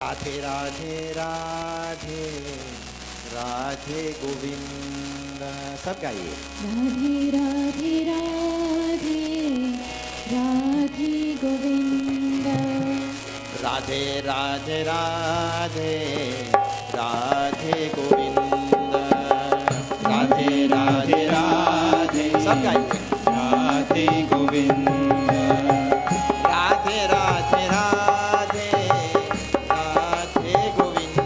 राधे राधे राधे राधे गोविंद। सब गाइए। राधे राधे राधे राधे गोविंद। राधे राधे राधे राधे गोविंद। राधे राधे राधे सब गाइए। राधे गोविंद। राधे राधे राधे राधे गोविंद।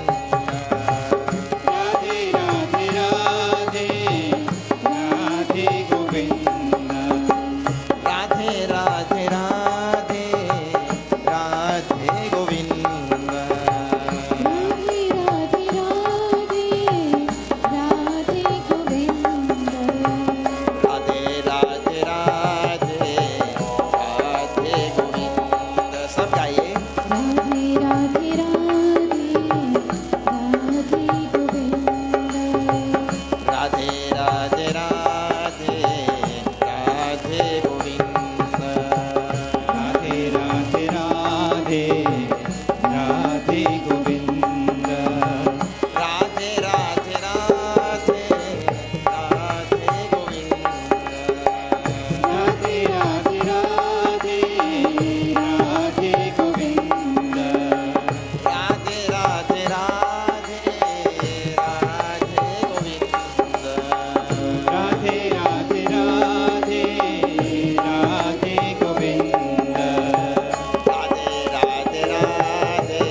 राधे राधे राधे राधे गोविंद। राधे राधे राधे राधे गोविंद। राधे राधे राधे राधे गोविंद। राधे राधे राधे राधे गोविंद। सब गाइए। राधे राधे राधे राधे गोविंद। राधे राधे राधे राधे गोविंद। राधे राधे राधे राधे गोविंद। राधे राधे राधे राधे गोविंद। राधे राधे राधे राधे गोविंद। राधे राधे राधे राधे गोविंद। राधे राधे राधे राधे गोविंद। राधे राधे राधे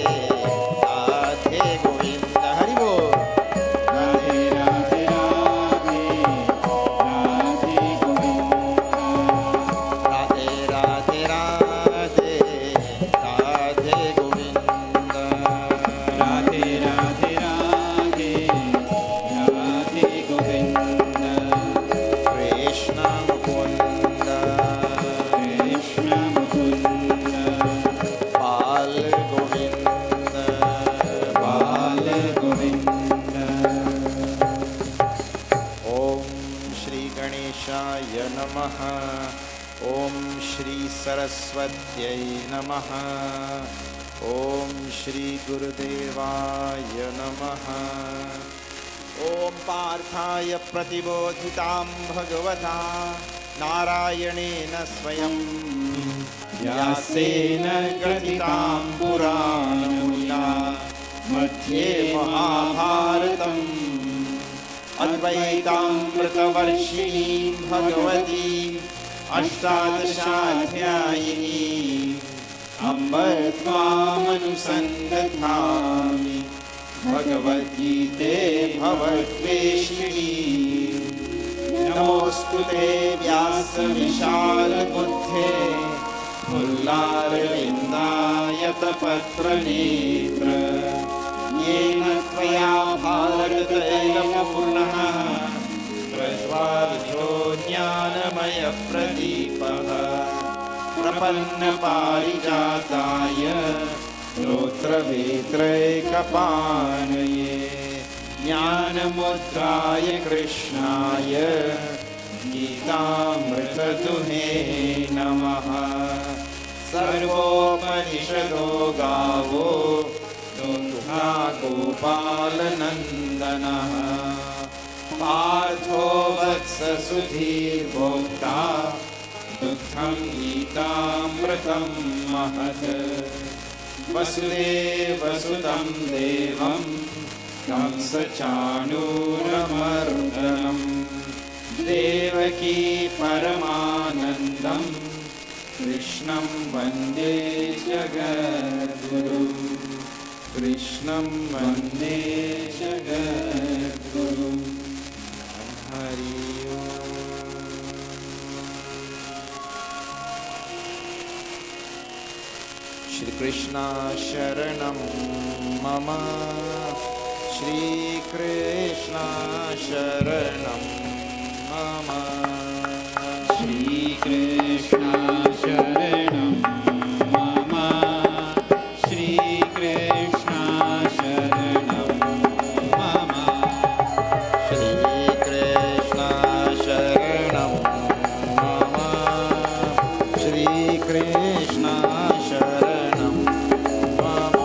राधे गोविंद। हरि बोल। राधे राधे राधे राधे गोविंद। राधे राधे राधे राधे गोविंद। राधे राधे राधे राधे गोविंद। कृष्ण मुकुंद कृष्ण मुकुंद। बाल गोविंद बाल गोविंद। ओम श्री गणेशाय नमः। ओम श्री सरस्वत्यै नमः। ओम श्री गुरुदेवाय नमः। ओम पार्थाय प्रतिबोधितां भगवता नारायणेन स्वयं व्यासेन ग्रथितां पुराणमुनिना मध्ये महाभारतम् अद्वैतामृतवर्षिणीं भगवतीम् अष्टादशाध्यायिनीम् अम्ब त्वामनुसन्दधामि भगवद्गीते भवद्वेषिणी। नमोऽस्तु ते व्यासविशालबुद्धे फुल्लारविन्दायतपत्रनेत्र येन त्वया भारततैलपूर्णः प्रज्वालितो ज्ञानमयप्रदीपः। प्रपन्नपारिजाताय स्तोत्रवेत्रैकपाणये ज्ञानमुद्राय कृष्णाय गीतामृतदुहे नमः। सर्वोपनिषदो गावो दुग्धा गोपालनन्दनः। पार्थो वत्ससुधीर्भोक्ता दुग्धं गीतामृतं महत्। वसुदेवसुतं देवं कंसचाणूरमर्दनं देवकी परमानन्दं कृष्णं वन्दे जगद्गुरुं। कृष्णं वन्दे जगद्गुरुं। हरि ओम्। श्रीकृष्ण शरणं मम। श्रीकृष्ण शरणं मम। श्रीकृष्ण शरणं मम। श्रीकृष्ण शरणं मम। श्रीकृष्ण शरणं मम। श्रीकृष्ण शरणं मम।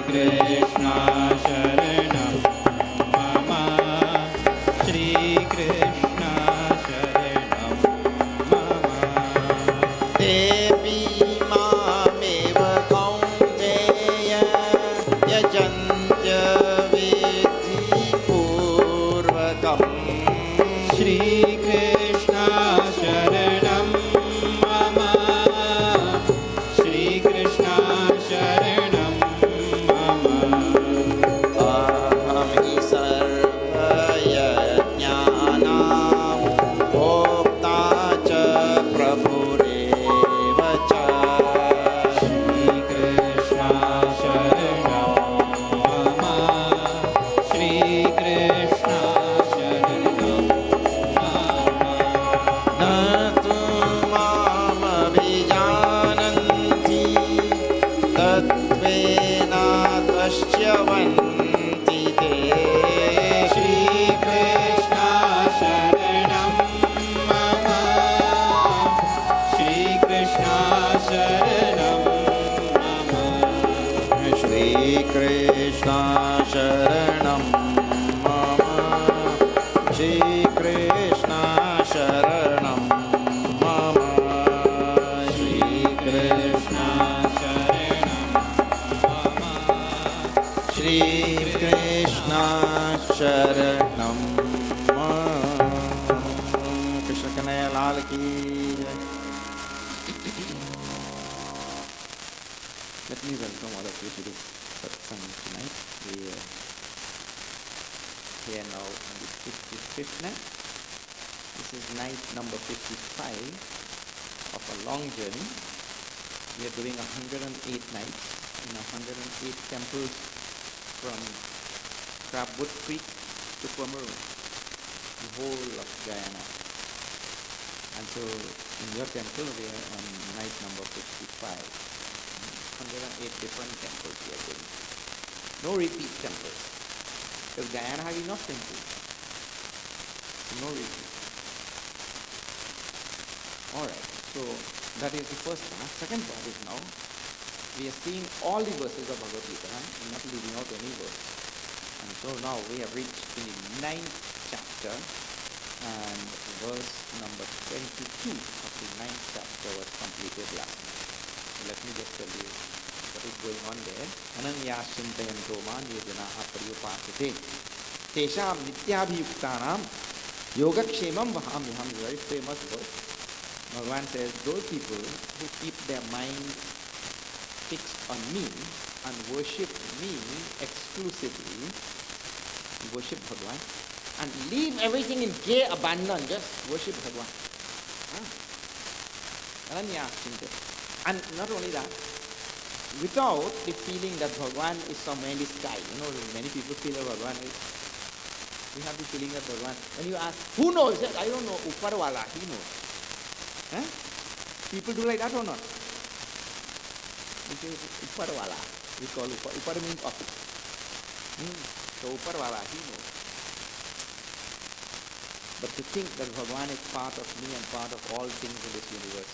Krishna Sharanam Mama Shri Krishna Sharanam Mama Devi Mameva Kaunteya Yajantya Vidhi Purvakam Shri Krishna Sharanam Mama Shri Krishna Sharanam Mama Aham hi sarva yajnanam bhokta cha prabhureva cha Shri Krishna Sharanam Mama Shri Krishna Sharanam Mama Na tu mam abhijananti tatvena tashyavanti te Shri Krishna Sharanam Mama Shri Krishna Sharanam Mama Shri Krishna Sharanam Mama Shri Krishna Sharanam Mama Shri Krishna Sharanam Mama Shri Krishna Sharanam Mama Krishna Kanaya Lal ki jai. Let me welcome all of you to this satsang tonight. We are here now on the 55th night. This is night number 55 of a long journey. We are doing 108 nights in 108 temples from Crabwood Creek to Pomeroy, the whole of Guyana. And so in your temple we are on night number 55. 108 different temples we are going. No repeat temples. Because Guyana has enough temples. No repeat. Alright, so that is the first part. Second part is now we are seeing all the verses of Bhagavad Gita and not leaving out any verse. And so now we have reached in the 9th chapter and verse number 22 of the 9th chapter was completed last night. So let me just tell you what is going on there. Ananya Shintayanto Man Yajana Pariyupasate Tesham Nityabhiyuktanam Yogakshemam Vahamyaham. Very famous verse. Bhagavan says, those people who keep their mind fixed on me and worship me exclusively, worship Bhagavan, and leave everything in gay abandon, just worship Bhagavan. Ananya Shintayanto. And not only that, without the feeling that Bhagavan is somewhere in the sky. You know, many people feel that Bhagavan is, we have the feeling that Bhagavan, when you ask, who knows? He says, I don't know, Uparwala, he knows. Huh? People do like that or not? We say Uparwala. We call Upar means up. So Uparwala, he knows. But to think that Bhagavan is part of me and part of all things in this universe.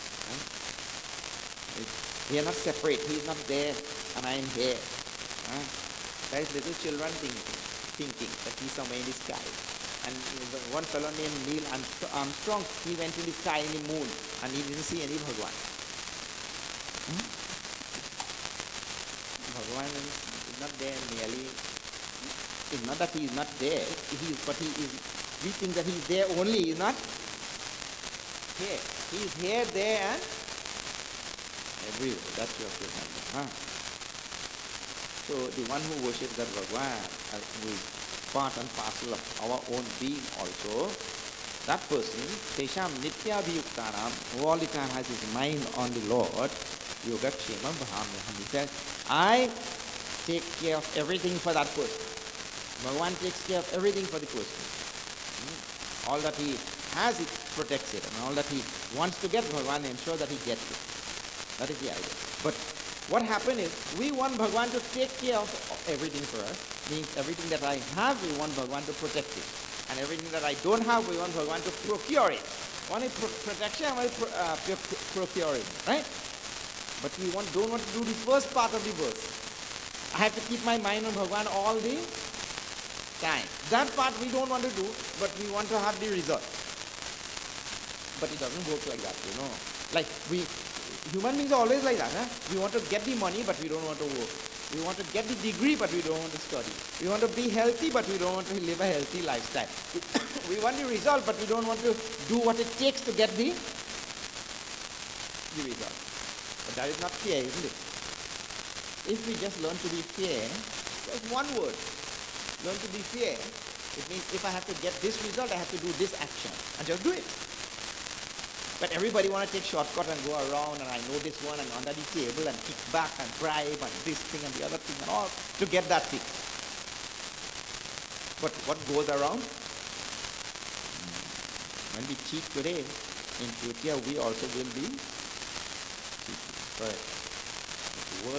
We are not separate. He is not there and I am here. That is little children thinking that he is somewhere in the sky. And one fellow named Neil Armstrong, he went in the sky in the moon and he didn't see any Bhagavan. Bhagavan is not there merely. It's not that he is not there, but we think that he is there only, he is not here. He is here, there and everywhere. That's what you remember. So the one who worships that Bhagavan, who is part and parcel of our own being also, that person, Tesham Nityabhiyuktanam, who all the time has his mind on the Lord, Yogakshemam Vahamyaham. He says, I take care of everything for that person. Bhagavan takes care of everything for the person. All that he has, he protects it. And all that he wants to get, Bhagavan ensures that he gets it. That is the idea. But what happened is, we want Bhagavan to take care of everything for us. Means everything that I have, we want Bhagavan to protect it. And everything that I don't have, we want Bhagavan to procure it. One is protection, one is procuring, right? But we don't want to do the first part of the verse. I have to keep my mind on Bhagavan all the time. That part we don't want to do, but we want to have the result. But it doesn't work like that, you know. Like human beings are always like that. Huh? We want to get the money, but we don't want to work. We want to get the degree, but we don't want to study. We want to be healthy, but we don't want to live a healthy lifestyle. We want the result, but we don't want to do what it takes to get the result. But that is not fair, isn't it? If we just learn to be fair, just one word, learn to be fair, it means if I have to get this result, I have to do this action, and just do it. But everybody want to take shortcut and go around, and I know this one, and under the table, and kick back, and bribe, and this thing, and the other thing, and all, to get that thing. But what goes around? When we cheat today, in future we also will be cheating. Right. The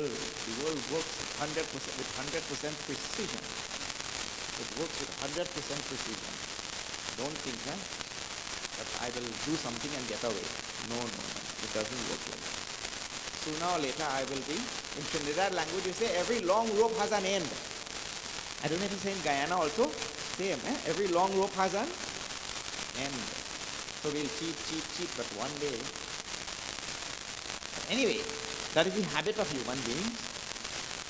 world works 100% with 100% precision. It works with 100% precision. Don't think, that I will do something and get away. No. It doesn't work like that. Sooner or later I will be, in Trinidad language you say every long rope has an end. I don't know if you say in Guyana also, same. Every long rope has an end. So we'll cheat, but one day. But anyway, that is the habit of human beings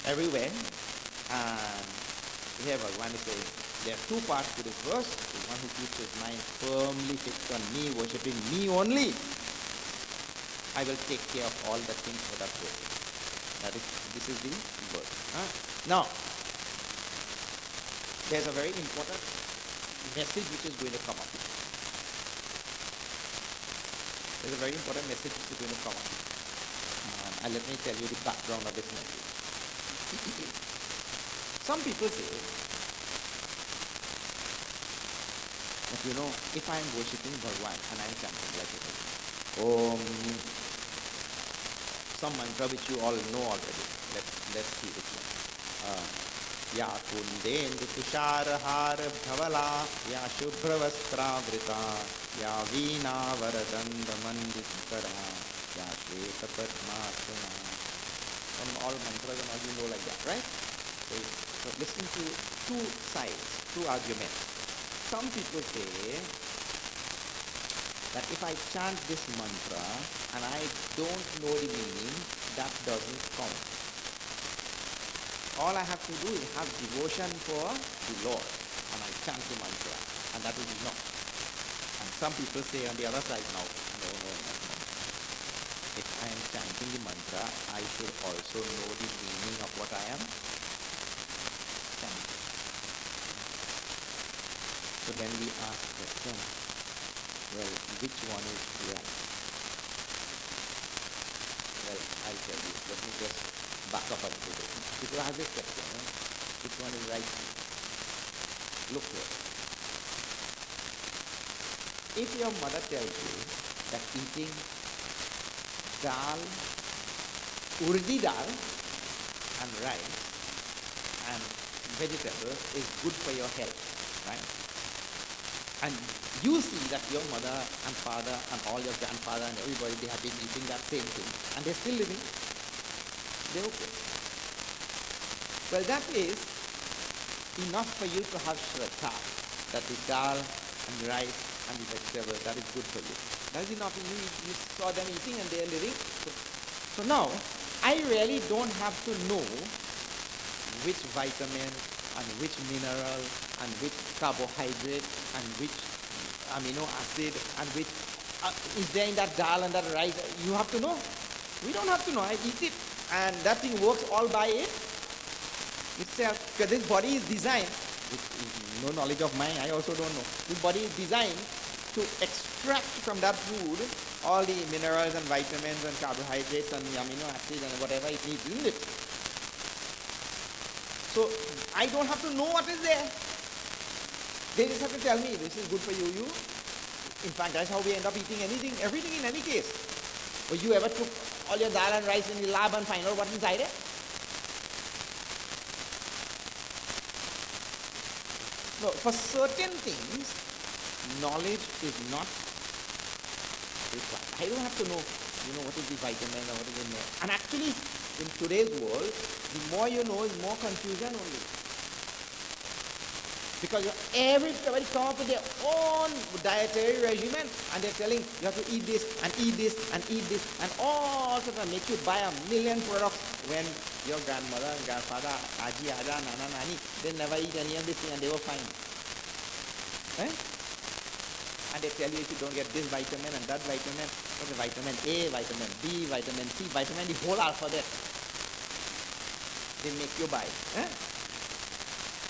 everywhere. And here Bhagavan is saying, there are two parts to this verse. The one who keeps his mind firmly fixed on me, worshipping me only, I will take care of all the things that are broken. This is the verse. Now, there's a very important message which is going to come up. There's a very important message which is going to come up. And let me tell you the background of this message. Some people say that, if I am worshipping Bhagavan and I am chanting like this, some mantra which you all know already. Let's see which one. Ya kundendu tusharahar bhavala, ya shubhravastra ya veena varadanda manditara, ya shveta padmasana. Some all mantras and all you know like that, right? So listen to two sides, two arguments. Some people say that if I chant this mantra and I don't know the meaning, that doesn't count. All I have to do is have devotion for the Lord, and I chant the mantra, and that is enough. And some people say on the other side, no. If I am chanting the mantra, I should also know the meaning of what I am chanting. So then we ask the question, well, which one is right? Well, I'll tell you. Let me just back up a little bit. People ask this question, which one is right? Look here. If your mother tells you that eating dal, urdi dal and rice and vegetables is good for your health, right? And you see that your mother and father and all your grandfather and everybody, they have been eating that same thing and they're still living, they're okay. Well, that is enough for you to have shraddha, that the dal and rice and the vegetables, that is good for you. That is enough. You saw them eating and they are living. So now, I really don't have to know which vitamin and which mineral and which carbohydrate and which amino acid and which is there in that dal and that rice. You have to know. We don't have to know. I eat it and that thing works all by itself. Because this body is designed, with no knowledge of mine, I also don't know. This body is designed to extract from that food all the minerals and vitamins and carbohydrates and amino acids and whatever it needs, isn't it? So I don't have to know what is there. They just have to tell me this is good for you. In fact, that's how we end up eating everything in any case. But you ever took all your dal and rice in the lab and find out what's inside it? No, for certain things, knowledge is not required. I don't have to know, what is the vitamin or what is in there. And actually, in today's world, the more you know is more confusion only. Because everybody come up with their own dietary regimen and they're telling you have to eat this and eat this and eat this and all sorts of make you buy a million products when your grandmother and grandfather, Aji, Aja, Nana, Nani, they never eat any of this thing and they were fine. Right? And they tell you if you don't get this vitamin and that vitamin, okay, vitamin A, vitamin B, vitamin C, vitamin, the whole alphabet, they make you buy.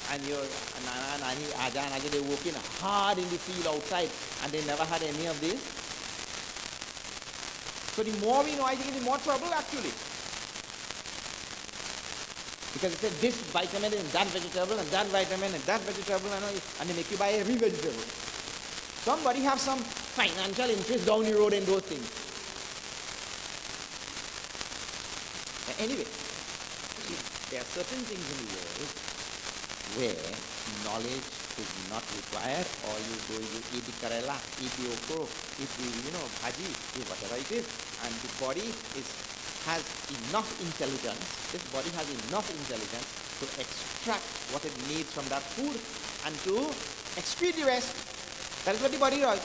And your Nana, Nani, Aja, and Aja, they working hard in the field outside and they never had any of this. So the more we know, I think the more trouble actually. Because it says this vitamin is in that vegetable and that vitamin and that vegetable and they make you buy every vegetable. Somebody have some financial interest down the road in those things. Anyway, there are certain things in the world where knowledge is not required, or you eat the karela, eat the okra, eat the bhaji, whatever it is, and the body has enough intelligence. This body has enough intelligence to extract what it needs from that food and to excrete the rest. That is what the body does.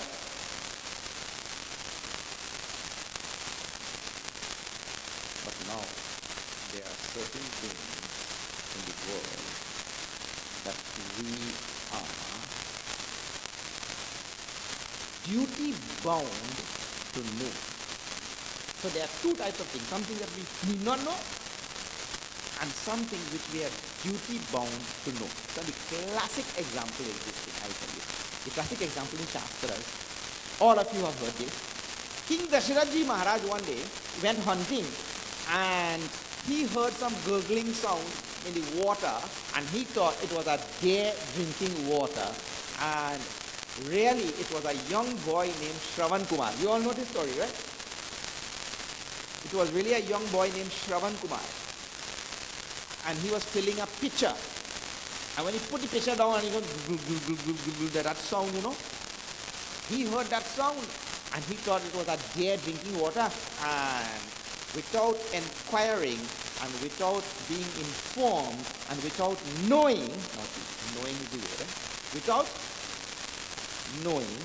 But now there are certain things in the world that we are duty bound to know. So there are two types of things, something that we need not know and something which we are duty bound to know. So the classic example is this thing, I'll tell you. The classic example in Shastras, all of you have heard this. King Dasharath Maharaj one day went hunting and he heard some gurgling sound in the water and he thought it was a deer drinking water, and really it was a young boy named Shravan Kumar. You all know this story, right? It was really a young boy named Shravan Kumar, and he was filling a pitcher, and when he put the pitcher down and he goes that sound, he heard that sound and he thought it was a deer drinking water, and without inquiring and without being informed and without knowing, knowing is the word, without knowing,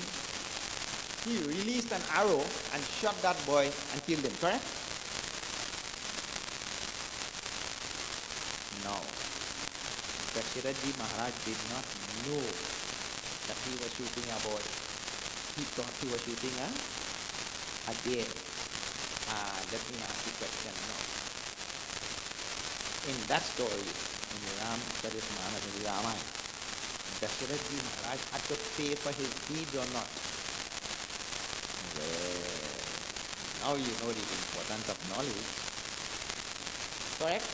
he released an arrow and shot that boy and killed him, correct? Now, Dasharath Maharaj did not know that he was shooting a boy. He thought he was shooting a deer. Let me ask the question now. In that story, in the Ramayana, Dasharath Maharaj had to pay for his deeds or not? Well, now you know the importance of knowledge. Correct?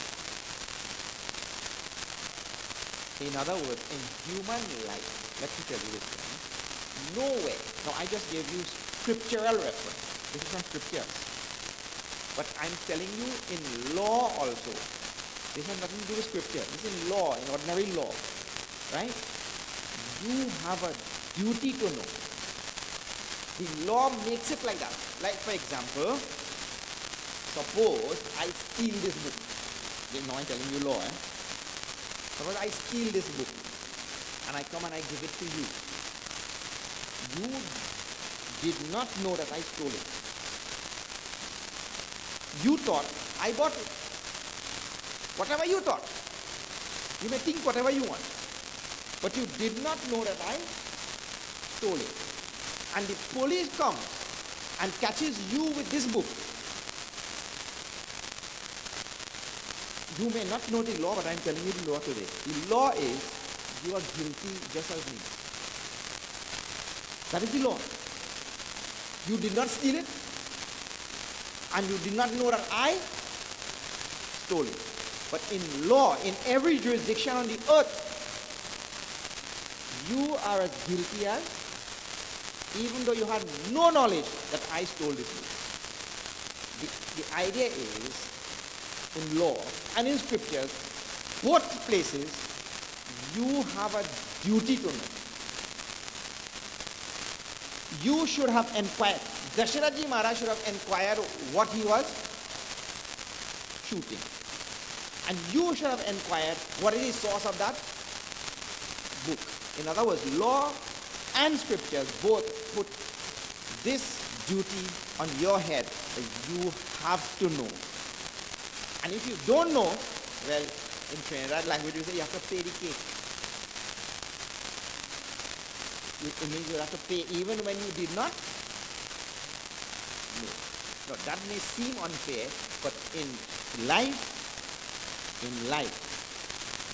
In other words, in human life, let me tell you this thing, nowhere, now I just gave you scriptural reference. This is from scriptures. But I'm telling you in law also. This has nothing to do with scripture. This is in law, in ordinary law. Right? You have a duty to know. The law makes it like that. Like for example, suppose I steal this book. Now I'm telling you law. Suppose I steal this book and I come and I give it to you. You did not know that I stole it. You thought I bought it. Whatever you thought. You may think whatever you want. But you did not know that I stole it. And the police comes and catches you with this book. You may not know the law, but I'm telling you the law today. The law is you are guilty just as me. That is the law. You did not steal it, and you did not know that I stole it. But in law, in every jurisdiction on the earth, you are as guilty as, even though you had no knowledge that I stole this book. The idea is, in law and in scriptures, both places, you have a duty to know. You should have inquired. Dasharath Maharaj should have inquired what he was shooting. And you should have inquired what is the source of that book. In other words, law and scriptures both put this duty on your head that you have to know. And if you don't know, well, in Trinidad language we say you have to pay the cake. It means you have to pay even when you did not know. Now that may seem unfair, but in life,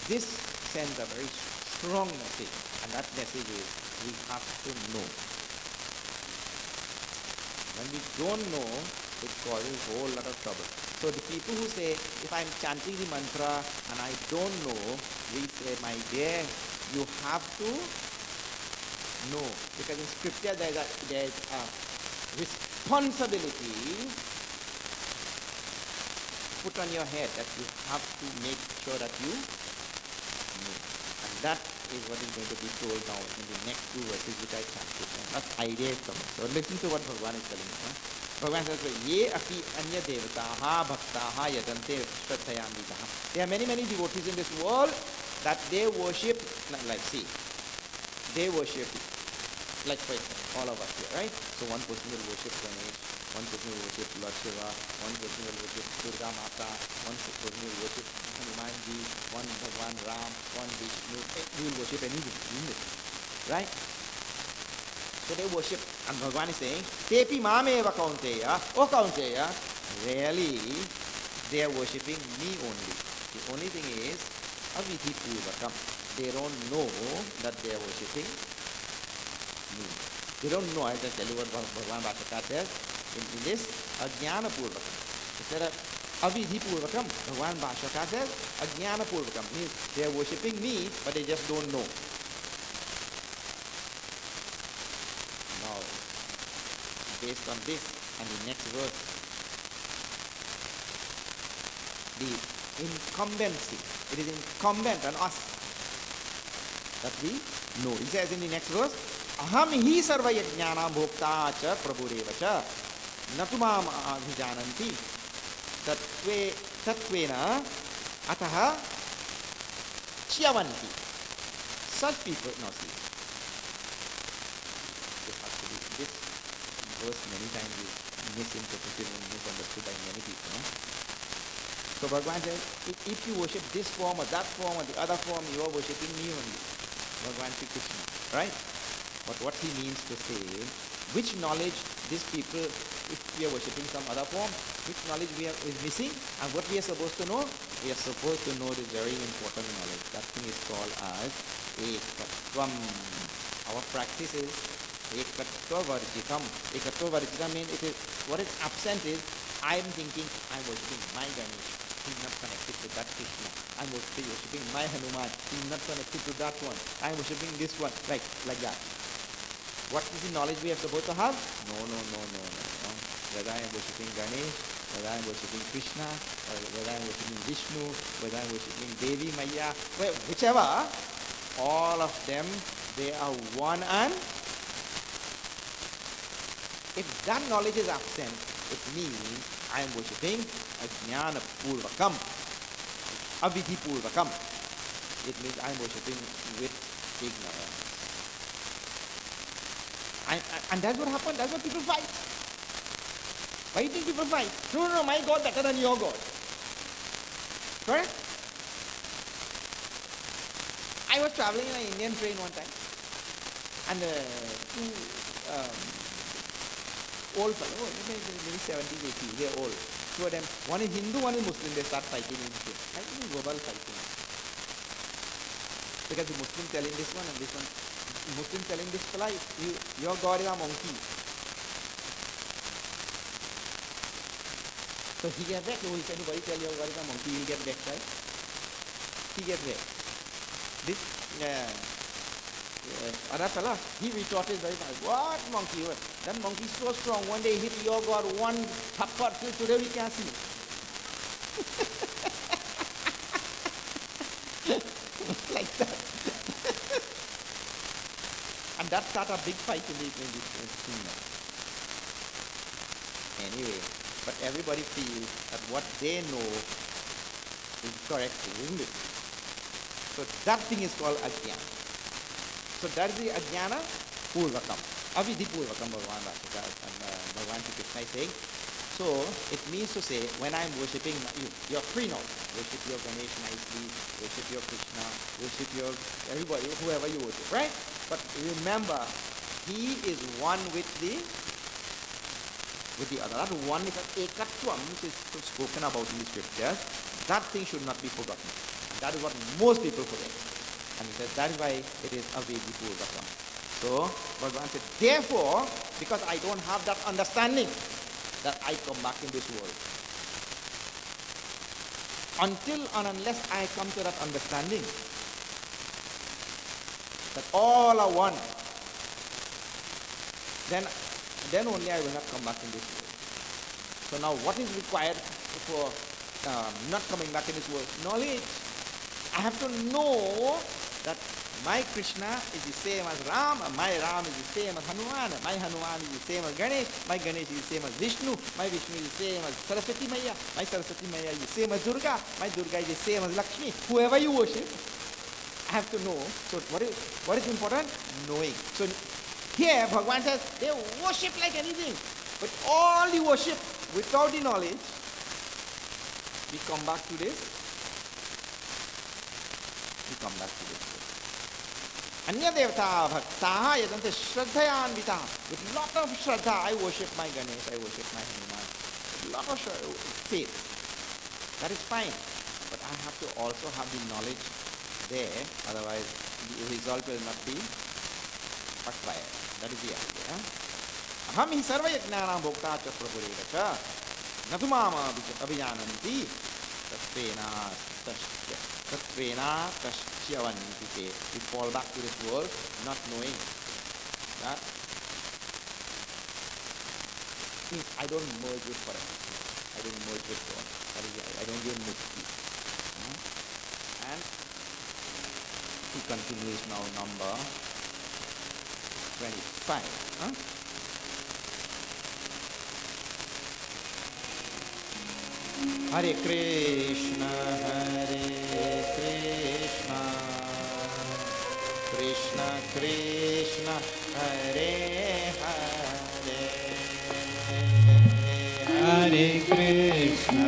this sends a very strong message, and that message is we have to know. When we don't know, it causes a whole lot of trouble. So the people who say, if I'm chanting the mantra and I don't know, we say, my dear, you have to know. Because in scripture there's a responsibility put on your head that you have to make sure that you know. And that is what is going to be told now in the next two verses which I chanted. That idea is coming. So listen to what Bhagavan is telling us. Bhagavan says, Ye api anya devataha bhaktaha yadante shraddhayamritaha. There are many devotees in this world that they worship, like see, they worship, like for all of us here, right? So one person will worship Ganesh, one person will worship Lord Shiva, one person will worship Durga Mata, one person will worship Hanumanji, one Bhagwan Ram, one Vishnu. We will worship anything, right? So they worship, and Bhagavan is saying, Tepi mameva kaunteya, O kaunteya, really, they are worshipping me only. The only thing is, avidhi purvakam. They don't know that they are worshipping me. They don't know. I just tell you what Bhagavan Bhashaka says in this, ajnana purvakam. Instead of avidhi purvakam, Bhagavan Bhashaka says, ajnana purvakam. Means they are worshipping me, but they just don't know. Based on this and the next verse, the incumbency, it is incumbent on us that we know. He says in the next verse, Aham hi sarva yajnana bhokta cha prabhureva cha natumam adhijananti tatvena ataha chyavanti. Such people, now see, this has to be this verse many times is misinterpreted and misunderstood by many people. No? So Bhagavan says, if you worship this form or that form or the other form, you are worshipping me only. Bhagavan Sri Krishna, right? But what he means to say, which knowledge these people, if we are worshipping some other form, which knowledge is missing, and what we are supposed to know? We are supposed to know this very important knowledge. That thing is called as ekatvam. Our practice is ekatva varjitam. Ekatva varjitam means it is, what is absent is, I am thinking I am worshipping my Ganesh. He is not connected to that Krishna. I am worshipping my Hanuman. He is not connected to that one. I am worshipping this one. Like that. What is the knowledge we are supposed to have? No. Whether I am worshipping Ganesh, whether I am worshipping Krishna, or whether I am worshipping Vishnu, whether I am worshipping Devi Maya, whichever, all of them, they are one, and if that knowledge is absent, it means I am worshipping ajnana purvakam, avidhi purvakam. It means I am worshipping with ignorance. And that's what happened. That's what people fight. Why do you think people fight? No, my God better than your God. Correct? I was traveling in an Indian train one time, and two old fellows, maybe 70s, 80s, they're old. Two of them, one is Hindu, one is Muslim, they start fighting in the train. I think it's verbal fighting. Because the Muslim telling this one and this one, Muslim telling this fella, your God is a monkey. So he gets wrecked. If anybody tell your God is a monkey, he'll get wrecked, right? He gets wrecked. This other fella, he retorted very fast. What monkey? What? That monkey is so strong. One day hit your God one thappad till today we can't see. Like that. And that started a big fight in the kingdom. Anyway, but everybody feels that what they know is correct thing, isn't it? So that thing is called ajnana. So that is the ajnana purvakam. Avidhi purvakam Bhagavan Rashika and Bhagavan Shri Krishna is saying. So it means to say, when I'm worshipping you, you're free now. Worship your Ganesh nicely, worship your Krishna, worship your everybody, whoever you worship, right? But remember, he is one with the other. That one is ekatvam, which is spoken about in the scriptures. That thing should not be forgotten. And that is what most people forget. And he says that is why it is avedi purvakam. So Bhagavan said, therefore, because I don't have that understanding, that I come back in this world. Until and unless I come to that understanding, that all are one, then only I will not come back in this world. So now what is required for not coming back in this world? Knowledge. I have to know that my Krishna is the same as Ram, my Ram is the same as Hanuman, my Hanuman is the same as Ganesh, my Ganesh is the same as Vishnu, my Vishnu is the same as Saraswati Maya, my Saraswati Maya is the same as Durga, my Durga is the same as Lakshmi. Whoever you worship, I have to know. So what is important? Knowing. So here Bhagavan says they worship like anything, but all the worship without the knowledge, we come back to this. Anya devata bhaktaha yadante shraddhayanvita. With lot of shraddha, I worship my Ganesh, I worship my Hanuman. With lot of faith. That is fine. But I have to also have the knowledge there, otherwise the result will not be acquired. That is the idea. Aham hi sarva yajnanam bhokta cha prabhureva cha natu mama abhijananti tatvena tasyavanti. We fall back to this world not knowing that means I don't merge with forever. I don't merge with God. That is the idea. I don't give mukti. And he continues now number 25. Hare Krishna, Krishna Krishna, Hare Hare, Hare Krishna,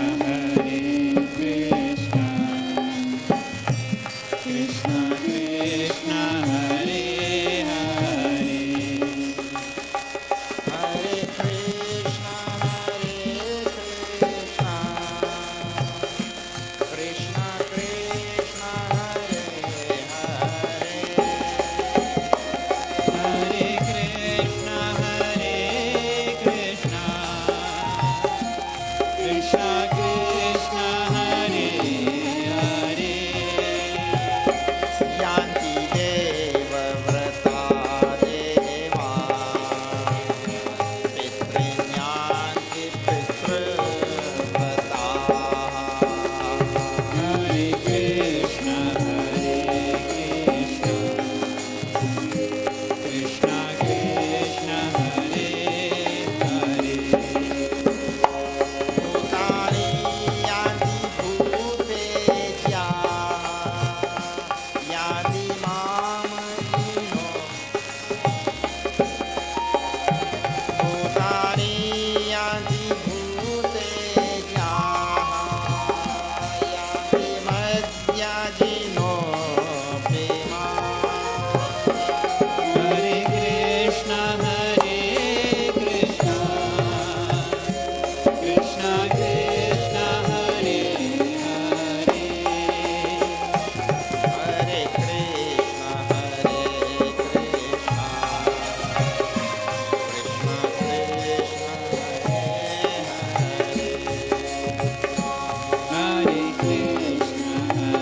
Krishna Krishna, Hare Hare, Hare Krishna, Krishna Krishna, Hare Hare, Hare Krishna, Krishna Krishna, Hare Hare, Yanti Deva Vrata Deva, Pitrinyanti Pitrvrata. Hare Krishna, Krishna Krishna, Hare Hare, Bhutani yanti bhuteja, yanti mamajino. Bhutani yanti bhuteja, yanti madhyajino prema. Hare Krishna, Krishna Krishna, Hare Hare, Hare Krishna, Krishna Krishna, Hare Krishna,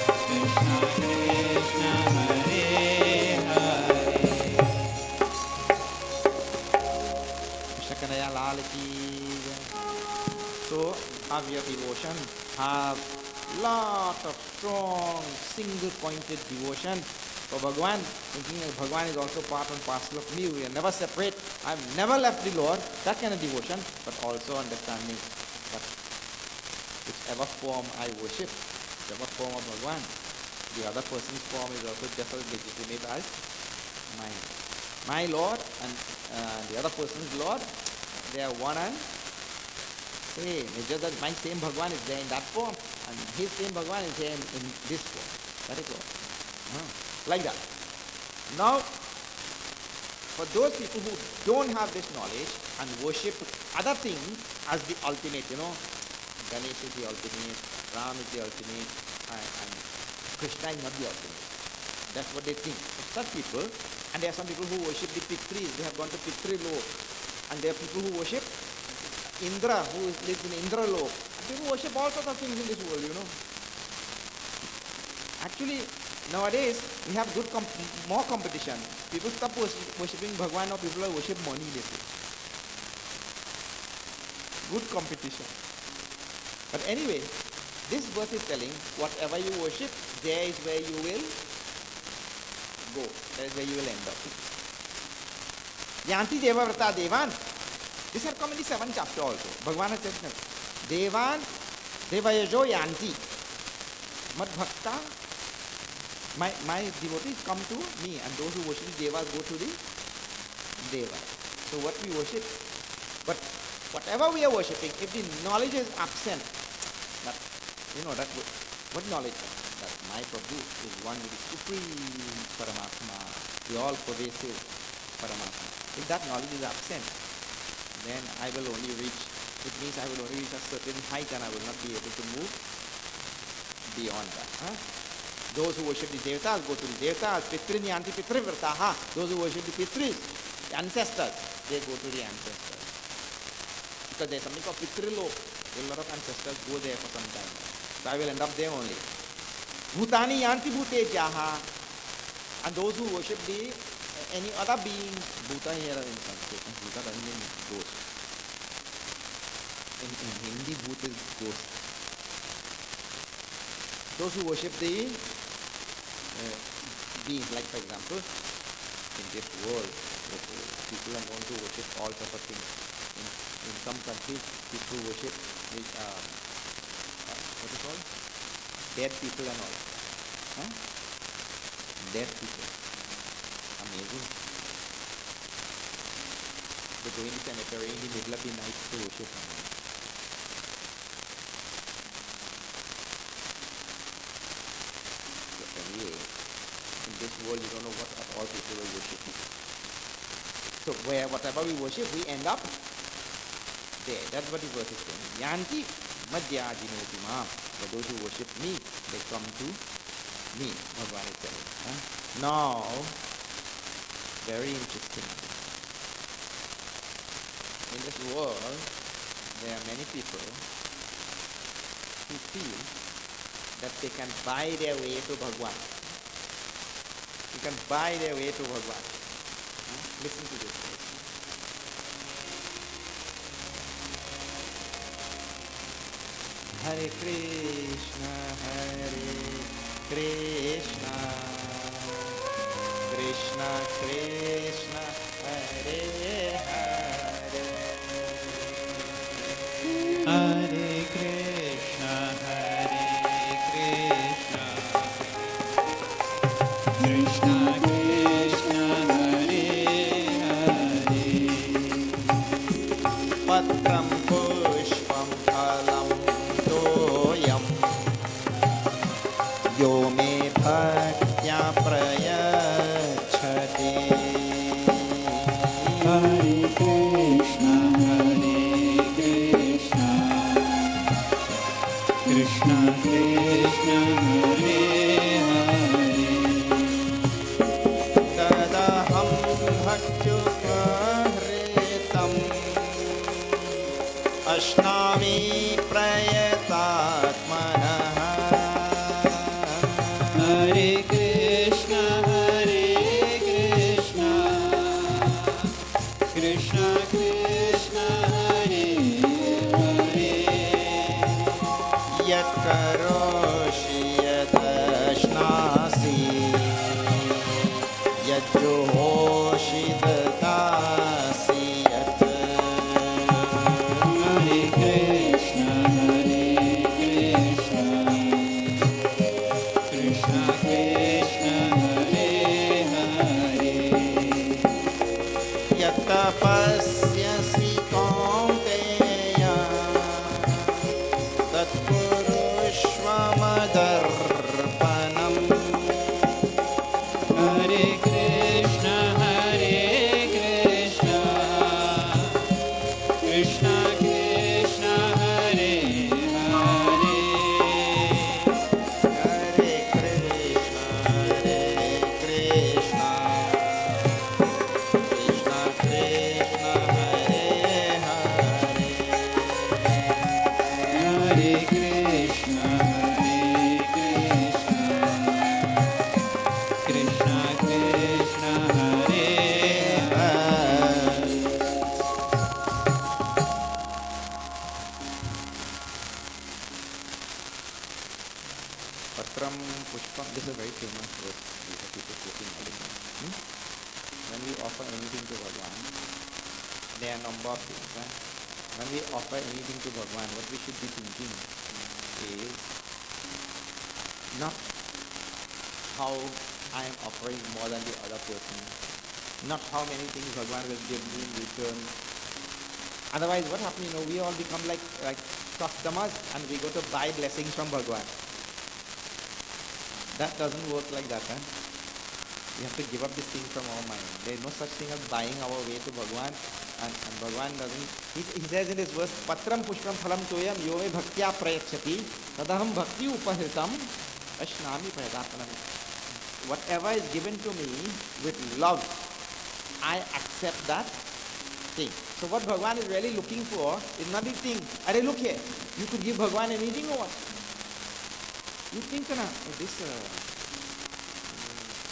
Krishna Krishna, Hare Hare. Krishna Kanaya Lal ki jai. So have your devotion, have lot of strong single pointed devotion for Bhagavan, thinking that Bhagavan is also part and parcel of me. We are never separate. I have never left the Lord. That kind of devotion, but also understanding But whichever form I worship, whichever form of Bhagwan, the other person's form is also just as legitimate as mine. My Lord and the other person's Lord, they are one and same. It's just that my same Bhagwan is there in that form, and his same Bhagwan is there in this form. That is all. Like that. Now, for those people who don't have this knowledge and worship other things as the ultimate, Ganesh is the ultimate, Ram is the ultimate, and Krishna is not the ultimate. That's what they think. For such people, and there are some people who worship the Pitris, they have gone to Pitri Lok, and there are people who worship Indra, who lives in Indra Lok. And people worship all sorts of things in this world, Actually, nowadays, we have more competition. People stop worshipping Bhagwan, or people are worship money, they say. Good competition. But anyway, this verse is telling, whatever you worship, there is where you will go. That is where you will end up. Yanti Deva Vrata Devan. This has come in the 7th chapter also. Bhagwan has said, Devan Devayajo Yanti. Mad Bhakta. My devotees come to me, and those who worship the Devas go to the Deva. So what we worship, but whatever we are worshipping, if the knowledge is absent, that what knowledge? That my Prabhu is one with the supreme Paramatma, the all-pervasive Paramatma. If that knowledge is absent, then I will only reach. It means I will only reach a certain height, and I will not be able to move beyond that. Those who worship the Devatas go to the Devatas. Pitrini Yanti Pitrivrataha. Those who worship the Pitris, the ancestors, they go to the ancestors. Because there is something called Pitrilok. A lot of ancestors go there for some time. So I will end up there only. Bhutani Yanti Bhutejaha. And those who worship any other being, Bhuta here in Sanskrit. Bhuta doesn't mean ghost. In Hindi, Bhut is ghost. Those who worship the beings, like for example, in this world, people are going to worship all sorts of things. In some countries, people worship what is called? Dead people and all. Dead people. Amazing. They go in the cemetery in the middle of the night to worship. In this world, you don't know what all people are worshiping. So whatever we worship, we end up there. That's what the verse is saying. Yanti madhyajinotimam. For those who worship me, they come to me. Bhagavan is telling. Now, very interesting. In this world, there are many people who feel that they can buy their way to Bhagwan. You can buy their way to Bhagwan. Listen to this. Hare Krishna, Krishna Krishna, Hare Hare. Hare Krishna, Krishna Krishna, Hare Hare. Patram pushpam phalam toyam yo me bhaktya prayachati. Hare Krishna, Krishna Krishna, Hare Hare. Tadaham bhaktyukahritam ashnami prayatatmanah. Hare Krishna, Krishna Krishna, Hare Hare. Yat karoshi yadashnasi yat juhoshi dadasi yat. Hare Krishna, Patram Pushpam. This is a very famous verse. These are people quoting all the time. When we offer anything to Bhagwan, there are a number of things. When we offer anything to Bhagwan, what we should be thinking is not how I am offering more than the other person, not how many things Bhagwan will give me in return. Otherwise, what happens, we all become like customers and we go to buy blessings from Bhagwan. That doesn't work like that. We have to give up this thing from our mind. There is no such thing as buying our way to Bhagwan. And Bhagwan doesn't. He says in this verse, Patram Pushpam Phalam Toyam Yove Bhaktya Prayachati Tadaham Bhakti Upahitam Ashnami Prayadatmanam. Whatever is given to me with love, I accept that thing. So what Bhagwan is really looking for is not the thing. Arey, look here. You could give Bhagwan anything or what? You think, this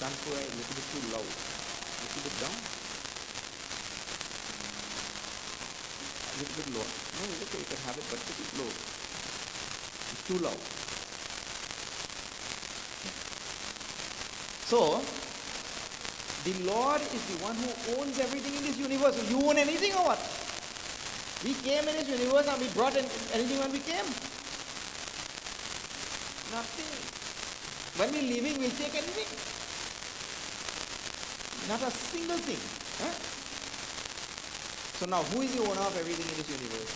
Kanpura is a little bit too low. A little bit down. A little bit low. No, it's okay, you can have it, but it's a bit low. It's too low. So, the Lord is the one who owns everything in this universe. So you own anything or what? We came in this universe and we brought anything when we came? Nothing. When we're leaving, we'll take anything? Not a single thing. So now, who is the owner of everything in this universe?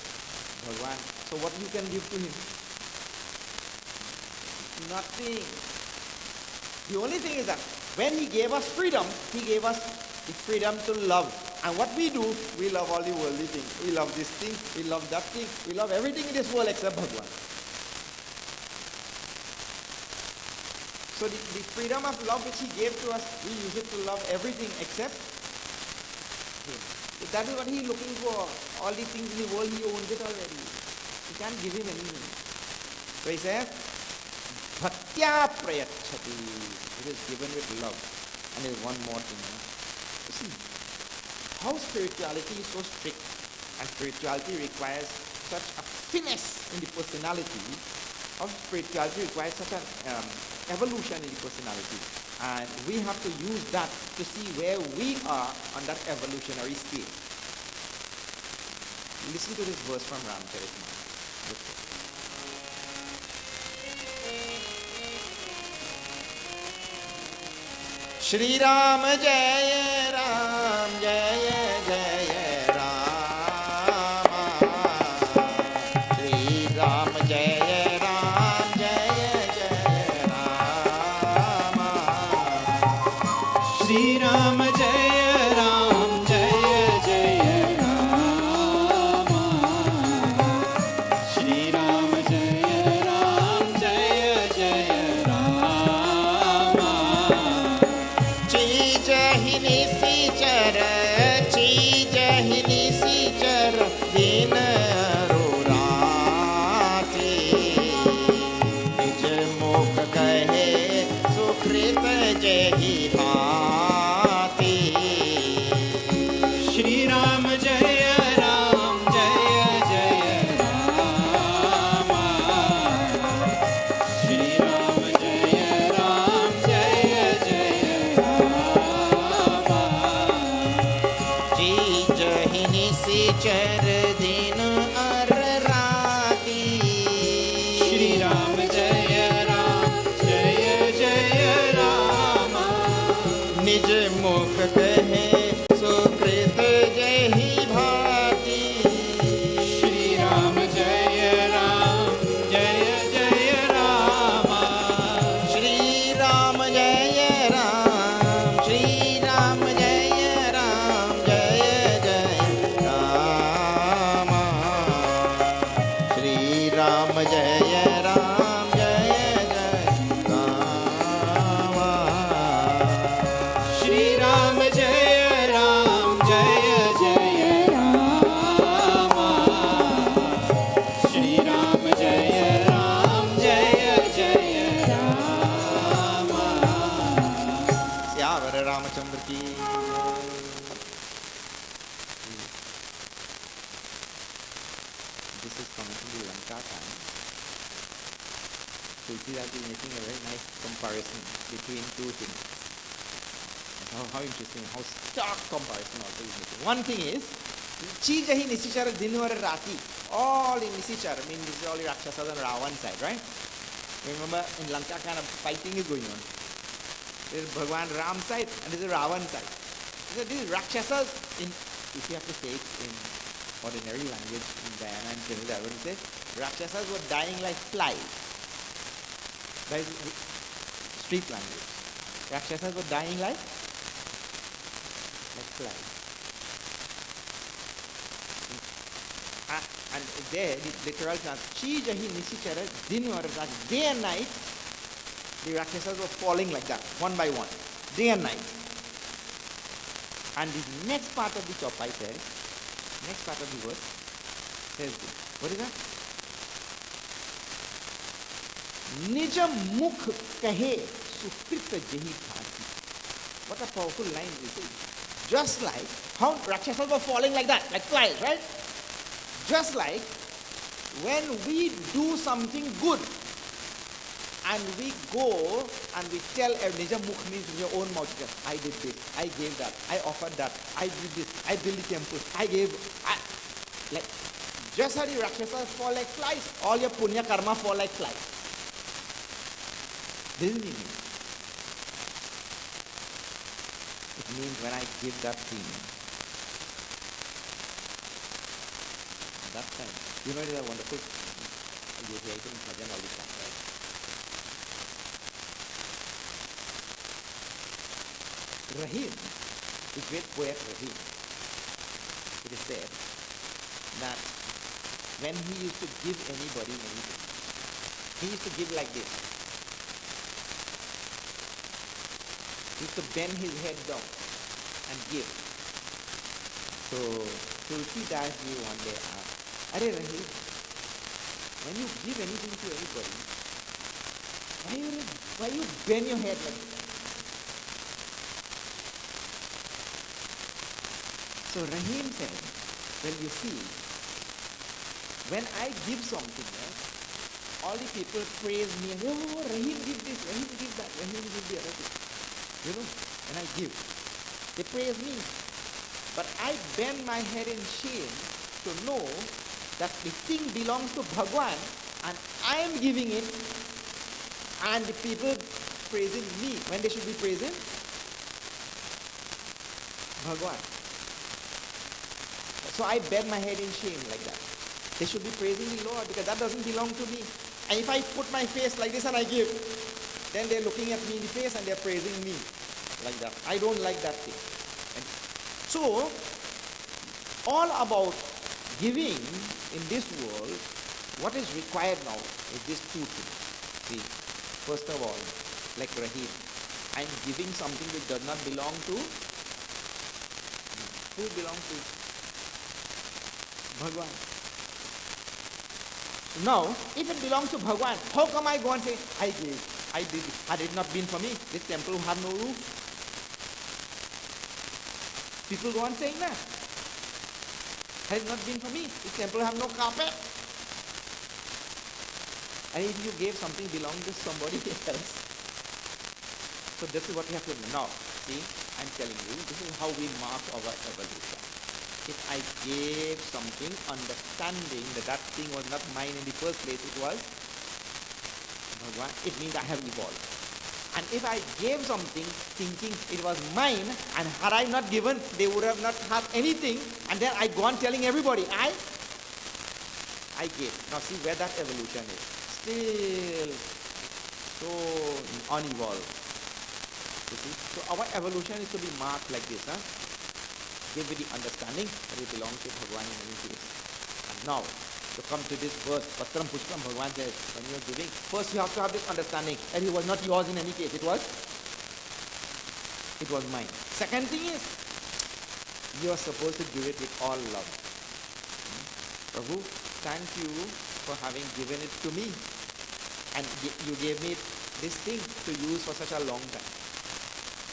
Bhagwan. So what you can give to him? Nothing. The only thing is that when he gave us freedom, he gave us the freedom to love. And what we do, we love all the worldly things. We love this thing, we love that thing, we love everything in this world except Bhagwan. So the freedom of love which he gave to us, we use it to love everything except him. That is what he is looking for. All the things in the world, he owns it already. We can't give him anything. So he says, Bhaktya Prayachati. It is given with love. And there is one more thing. You see, how spirituality is so strict, and spirituality requires such a finesse in the personality, how spirituality requires such an evolution in the personality. And we have to use that to see where we are on that evolutionary scale. Listen to this verse from Ramcharitmanas. Shri Ram Jaya Ram Jaya Jaya Rama. Shri Ram Jaya Ram Jaya Jaya Rama. Shri Ram Jaya Ram Jaya Jaya Rama. Shri Ram Jaya Ram Jaya Jaya Rama. Chij hini si char din rurati. Nij mukh kahe sukrit jehi bhati. Shri Ram Jaya Ram Jaya Jaya Rama. Shri Ram Jaya Ram Jaya Jaya Rama. Chij hini si char din rati. Shri Ram Jaya Ram Jaya Jaya Rama. निज मुख कहे सुकृत जहि भाति. Shri Ram Jaya Ram Jaya Jaya Rama. Shri Ram Jaya Ram, Shri Ram Jaya Ram, Jaya Jaya Rama. Shri Ram Jaya Ram, Jaya Jaya Rama. Shri Ram Jaya making a very nice comparison between two things. How interesting, how stark comparison also is making. One thing is, Chijahi Nisichara Dinwara Rati, all in Nisichara, means this is all the Rakshasas on Ravan side, right? Remember, in Lanka kind of fighting is going on. There is Bhagwan Ram side and there is Ravan side. So these Rakshasas, if you have to say it in ordinary language, in Guyana and Trinidad, what do you say? Rakshasas were dying like flies. That is street language. Rakshasas were dying like flies. And there, the literal translation, Chi Jahi Nisichara, day and night, the Rakshasas were falling like that, one by one, day and night. And the next part of the chopai says, next part of the verse says this. What is that? Nija mukh kahe sukrita jahi bhati. What a powerful line this is. Just like how Rakshasas were falling like that, like flies, right? Just like when we do something good and we go and we tell Nija mukh means in your own mouth, I did this, I gave that, I offered that, I did this, I built the temple, like just how the Rakshasas fall like flies, all your punya karma fall like flies. This is the meaning. It means when I give that thing, at that time, you know it is a wonderful, you hear it in bhajan all the time, right? Rahim, the great poet Rahim, it is said that when he used to give anybody anything, he used to give like this. He used to bend his head down and give. So Tulsi Das Ji one day asked, Are Rahim, when you give anything to anybody, why you bend your head like that? So Rahim said, well, you see, when I give something, all the people praise me and, oh, Rahim give this, Rahim give that, Rahim give the other thing. You know, when I give, they praise me. But I bend my head in shame to know that the thing belongs to Bhagwan and I am giving it and the people praising me when they should be praising Bhagwan. So I bend my head in shame like that. They should be praising the Lord because that doesn't belong to me. And if I put my face like this and I give, then they're looking at me in the face and they're praising me like that. I don't like that thing. And so, all about giving in this world, what is required now is these two things. See, first of all, like Rahim, I'm giving something which does not belong to who belongs to Bhagwan. Now, if it belongs to Bhagwan, how come I go and say, I gave, I did it. Had it not been for me, this temple would have no roof. People go on saying that. Had it not been for me, this temple would have no carpet. And if you gave something belonging to somebody else. So this is what we have to know. Now, see, I'm telling you, this is how we mark our evolution. If I gave something understanding that that thing was not mine in the first place, it was Bhagwan, it means I have evolved. And if I gave something thinking it was mine, and had I not given, they would have not had anything, and then I go on telling everybody, I gave. Now see where that evolution is. Still so unevolved. You see? So our evolution is to be marked like this, huh? Give with the understanding that it belongs to Bhagwan in any case. And now, to come to this verse, Patram Pushpam, Bhagwan says, when you are giving, first you have to have this understanding that it was not yours in any case, it was mine. Second thing is, you are supposed to give it with all love. Prabhu, thank you for having given it to me. And you gave me this thing to use for such a long time.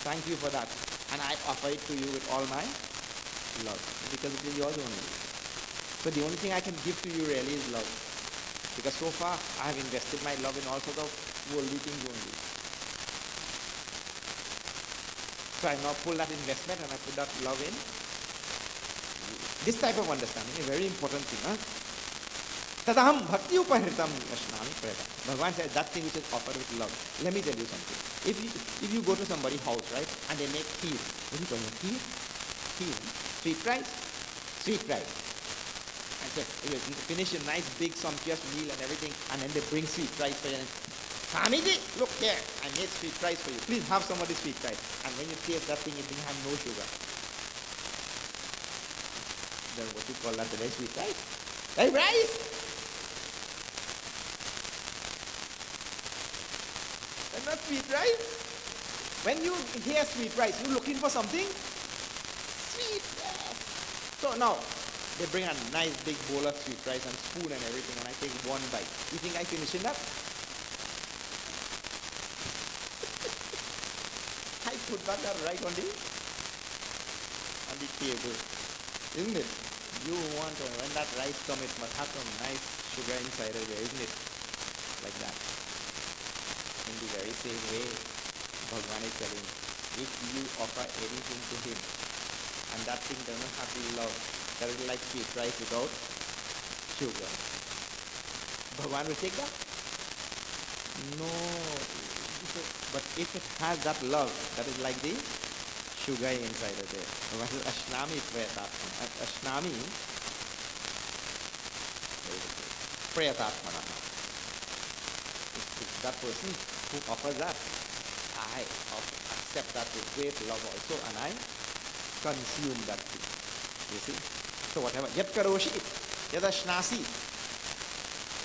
Thank you for that. And I offer it to you with all my love. Because it is yours only. So the only thing I can give to you really is love. Because so far I have invested my love in all sorts of worldly things only. So I now pull that investment and I put that love in. This type of understanding is a very important thing. Tadaham bhakti upahritam ashnami preta. Bhagavan says that thing which is offered with love. Let me tell you something. If you go to somebody's house, right, and they make kheer. What do you call it? Kheer? Kheer. Sweet rice? Sweet rice. And so you finish a nice big sumptuous meal and everything, and then they bring sweet rice for you. And Swamiji, look here, I made sweet rice for you. Please have some of this sweet rice. And when you taste that thing, it didn't have no sugar. Then what you call that today? Sweet rice? Hey, rice! That's not sweet rice. When you hear sweet rice, you're looking for something sweet. Yes. So now, they bring a nice big bowl of sweet rice and spoon and everything, and I take one bite. You think I finishing that? I put that right on the table. Isn't it? You want to, when that rice comes, it must have some nice sugar inside of there, isn't it? Like that. In the very same way, Bhagavan is telling, if you offer anything to him, and that thing doesn't have the love, that is like sweet rice without sugar, Bhagavan will take that? No. But if it has that love, that is like the sugar inside of it. Bhagavan says, Ashnami Prayatatmana. Ashnami, Prayatatmana. It's that person who offers that. I accept that with great love also, and I consume that thing. You see? So whatever, yat karoshi, yad ashnasi,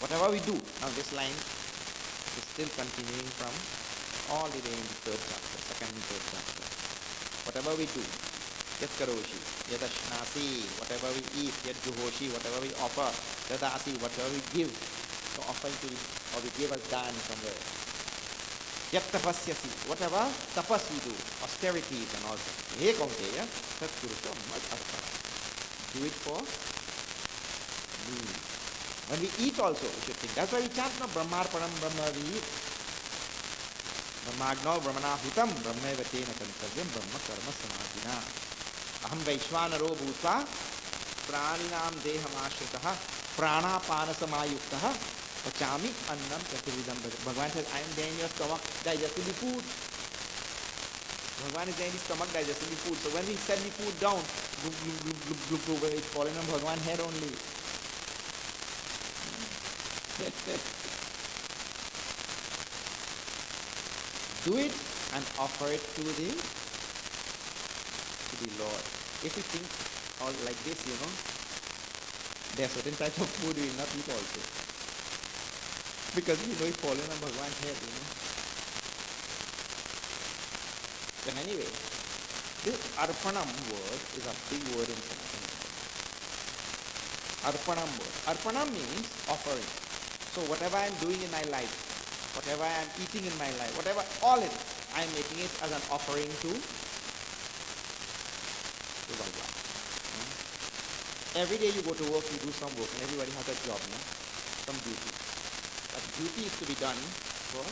whatever we do. Now this line is still continuing from all the way in the third chapter, second and third chapter. Whatever we do, yat karoshi, yad ashnasi, whatever we eat, yad juhoshi, whatever we offer, yadasi, whatever we give, so offering to, or we give as dan somewhere. Yat tapasyasi, whatever tapas we do, austerities and all that. He kaunteya, tat kuruto mad arpana. Do it for me. When we eat also, we should think. That's why we chant, no, Brahmarpanam Brahmavi. Brahmagno Brahmanahutam Brahmeva tena kantavyam Brahma karma samadhina. Aham Vaishwanaro bhutva praninam deham ashritaha pranapana samayuktaha pachami annam pratividam. Bhagavan says, I am there in your stomach digesting the food. Bhagavan is there in the stomach digesting the food. So when we set the food down, it's falling on Bhagavan's head only. Do it and offer it to the Lord. If we think all like this, there are certain types of food we will not eat also. Because it's falling on Bhagavan's head, But anyway, this arpanam word is a big word in Sanskrit. Arpanam word. Arpanam means offering. So whatever I am doing in my life, whatever I am eating in my life, whatever, all it, I am making it as an offering to Bhagavan. Every day you go to work, you do some work, and everybody has a job, some duty. That duty is to be done for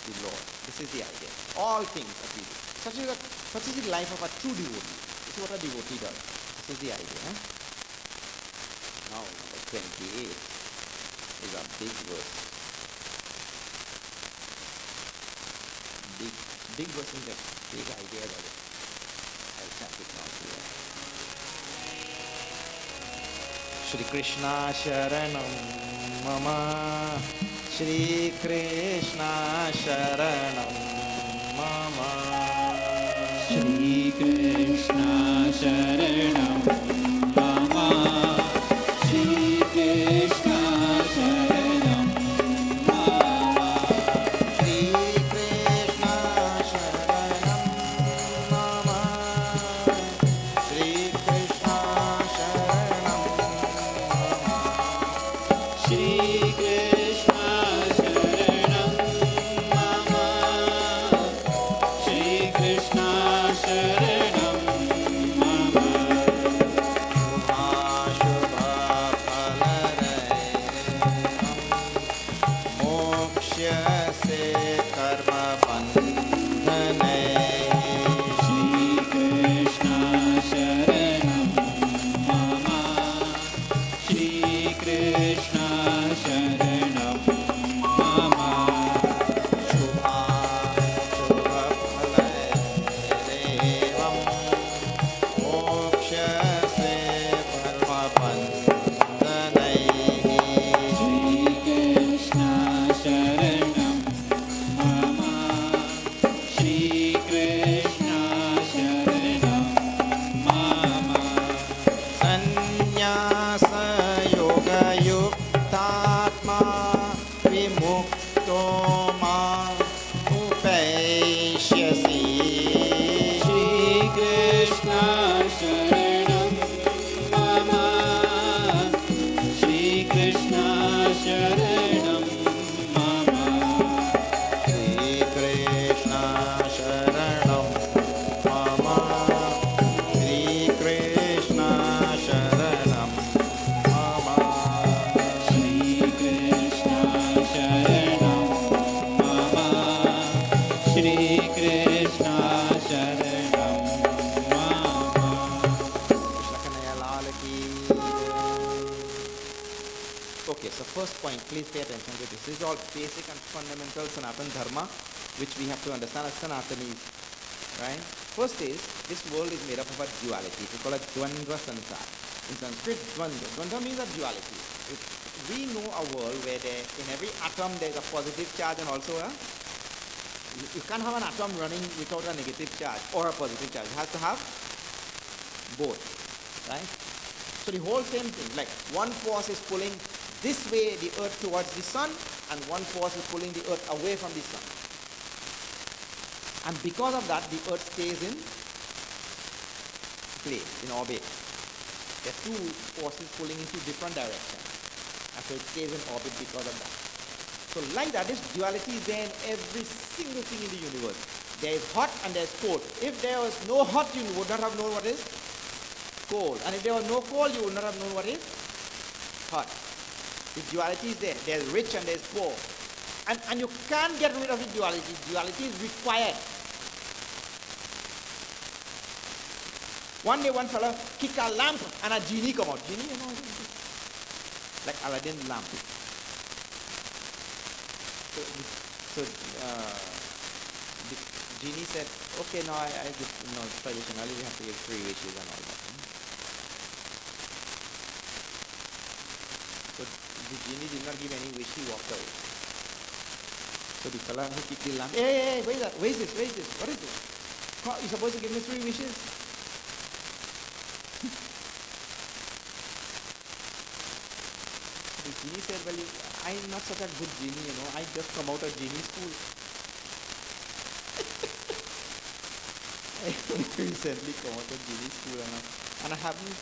the Lord. This is the idea. All things that we do. Such is the life of a true devotee. This is what a devotee does. This is the idea. Now, number 28 is a big verse. Big verse in the big idea of it. I'll chant it now here. Shri Krishna Sharanam Mama, Shri Krishna Sharanam Mama, Shri Krishna Sharanam Mama, Shri Krishna Sharanam Mama, Shri Krishna Sharanam Mama, Shri Krishna Sharanam Mama, Shri Krishna Sharanam Mama, Shri Krishna Sharanam Mama, कर्मबन्धने Shrikrishna शरणं मम श्रीकृष्ण शरणं मम शुभाशुभफलैरेवं मोक्षसे कर्मबन्धनैः श्रीकृष्ण शरणं मम श्रीकृष्ण शरणं मम सन्न्यासयोगयुक्तात्मा विमुक्तो माम् उपैष्यसि श्रीकृष्ण शरणं मम श्रीकृष्ण शरणं मम श्रीकृष्ण शरणं मम श्रीकृष्ण शरणं मम श्रीकृष्ण शरणं मम श्रीकृष्ण शरणं मम Laal ki Okay, so first point, please pay attention to this. This is all basic and fundamental Sanatana Dharma, which we have to understand as Sanatanis. Right? First is, this world is made up of a duality. We call it Dvandva Sansar. In Sanskrit, Dvandva. Dvandva means a duality. We know a world where in every atom there is a positive charge and also a... You can't have an atom running without a negative charge or a positive charge. It has to have both. Right? So the whole same thing, like one force is pulling this way the earth towards the sun and one force is pulling the earth away from the sun. And because of that, the earth stays in place, in orbit. There are two forces pulling into different directions. And so it stays in orbit because of that. So like that, this duality is there in every single thing in the universe. There is hot and there is cold. If there was no hot, you would not have known what is cold. And if there was no cold, you would not have known what is hot. The duality is there. There is rich and there is poor. And you can't get rid of the duality. Duality is required. One day one fellow kicked a lamp and a genie come out. Genie, you know, like Aladdin lamp. So the genie said, okay, now I just, traditionally we have to give 3 wishes and all that. So the genie did not give any wish, he walked away. So the fellow who kicked the lamp, hey, where is that? Where is this? What is this? You're supposed to give me 3 wishes. The genie said, well, I'm not such a good genie, I just come out of genie school. I recently come out of genie school and I haven't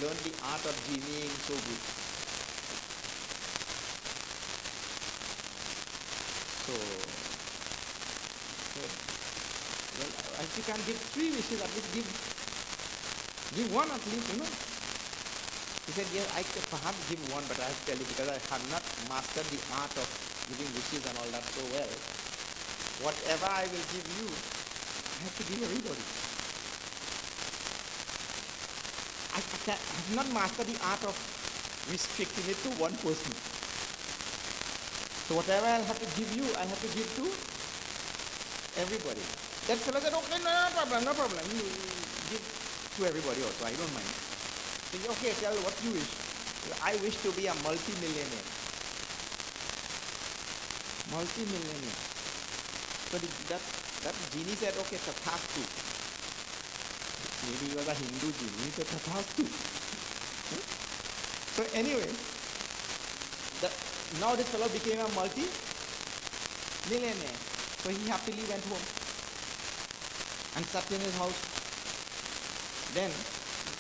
learned the art of genieing so good. So, well, if you can give 3 wishes, at least give one at least, He said, yes, I could perhaps give one, but I have to tell you, because I have not mastered the art of giving wishes and all that so well. Whatever I will give you, I have to give everybody. I have not mastered the art of restricting it to one person. So whatever I'll have to give you, I'll have to give to everybody. That fellow said, okay, no problem. You give to everybody also, I don't mind. Okay, tell what you wish. I wish to be a multi-millionaire. Multi-millionaire. So that genie said, okay, tathastu. Maybe he was a Hindu genie, he said tathastu. So anyway, now this fellow became a multi-millionaire. So he happily went home and sat in his house. Then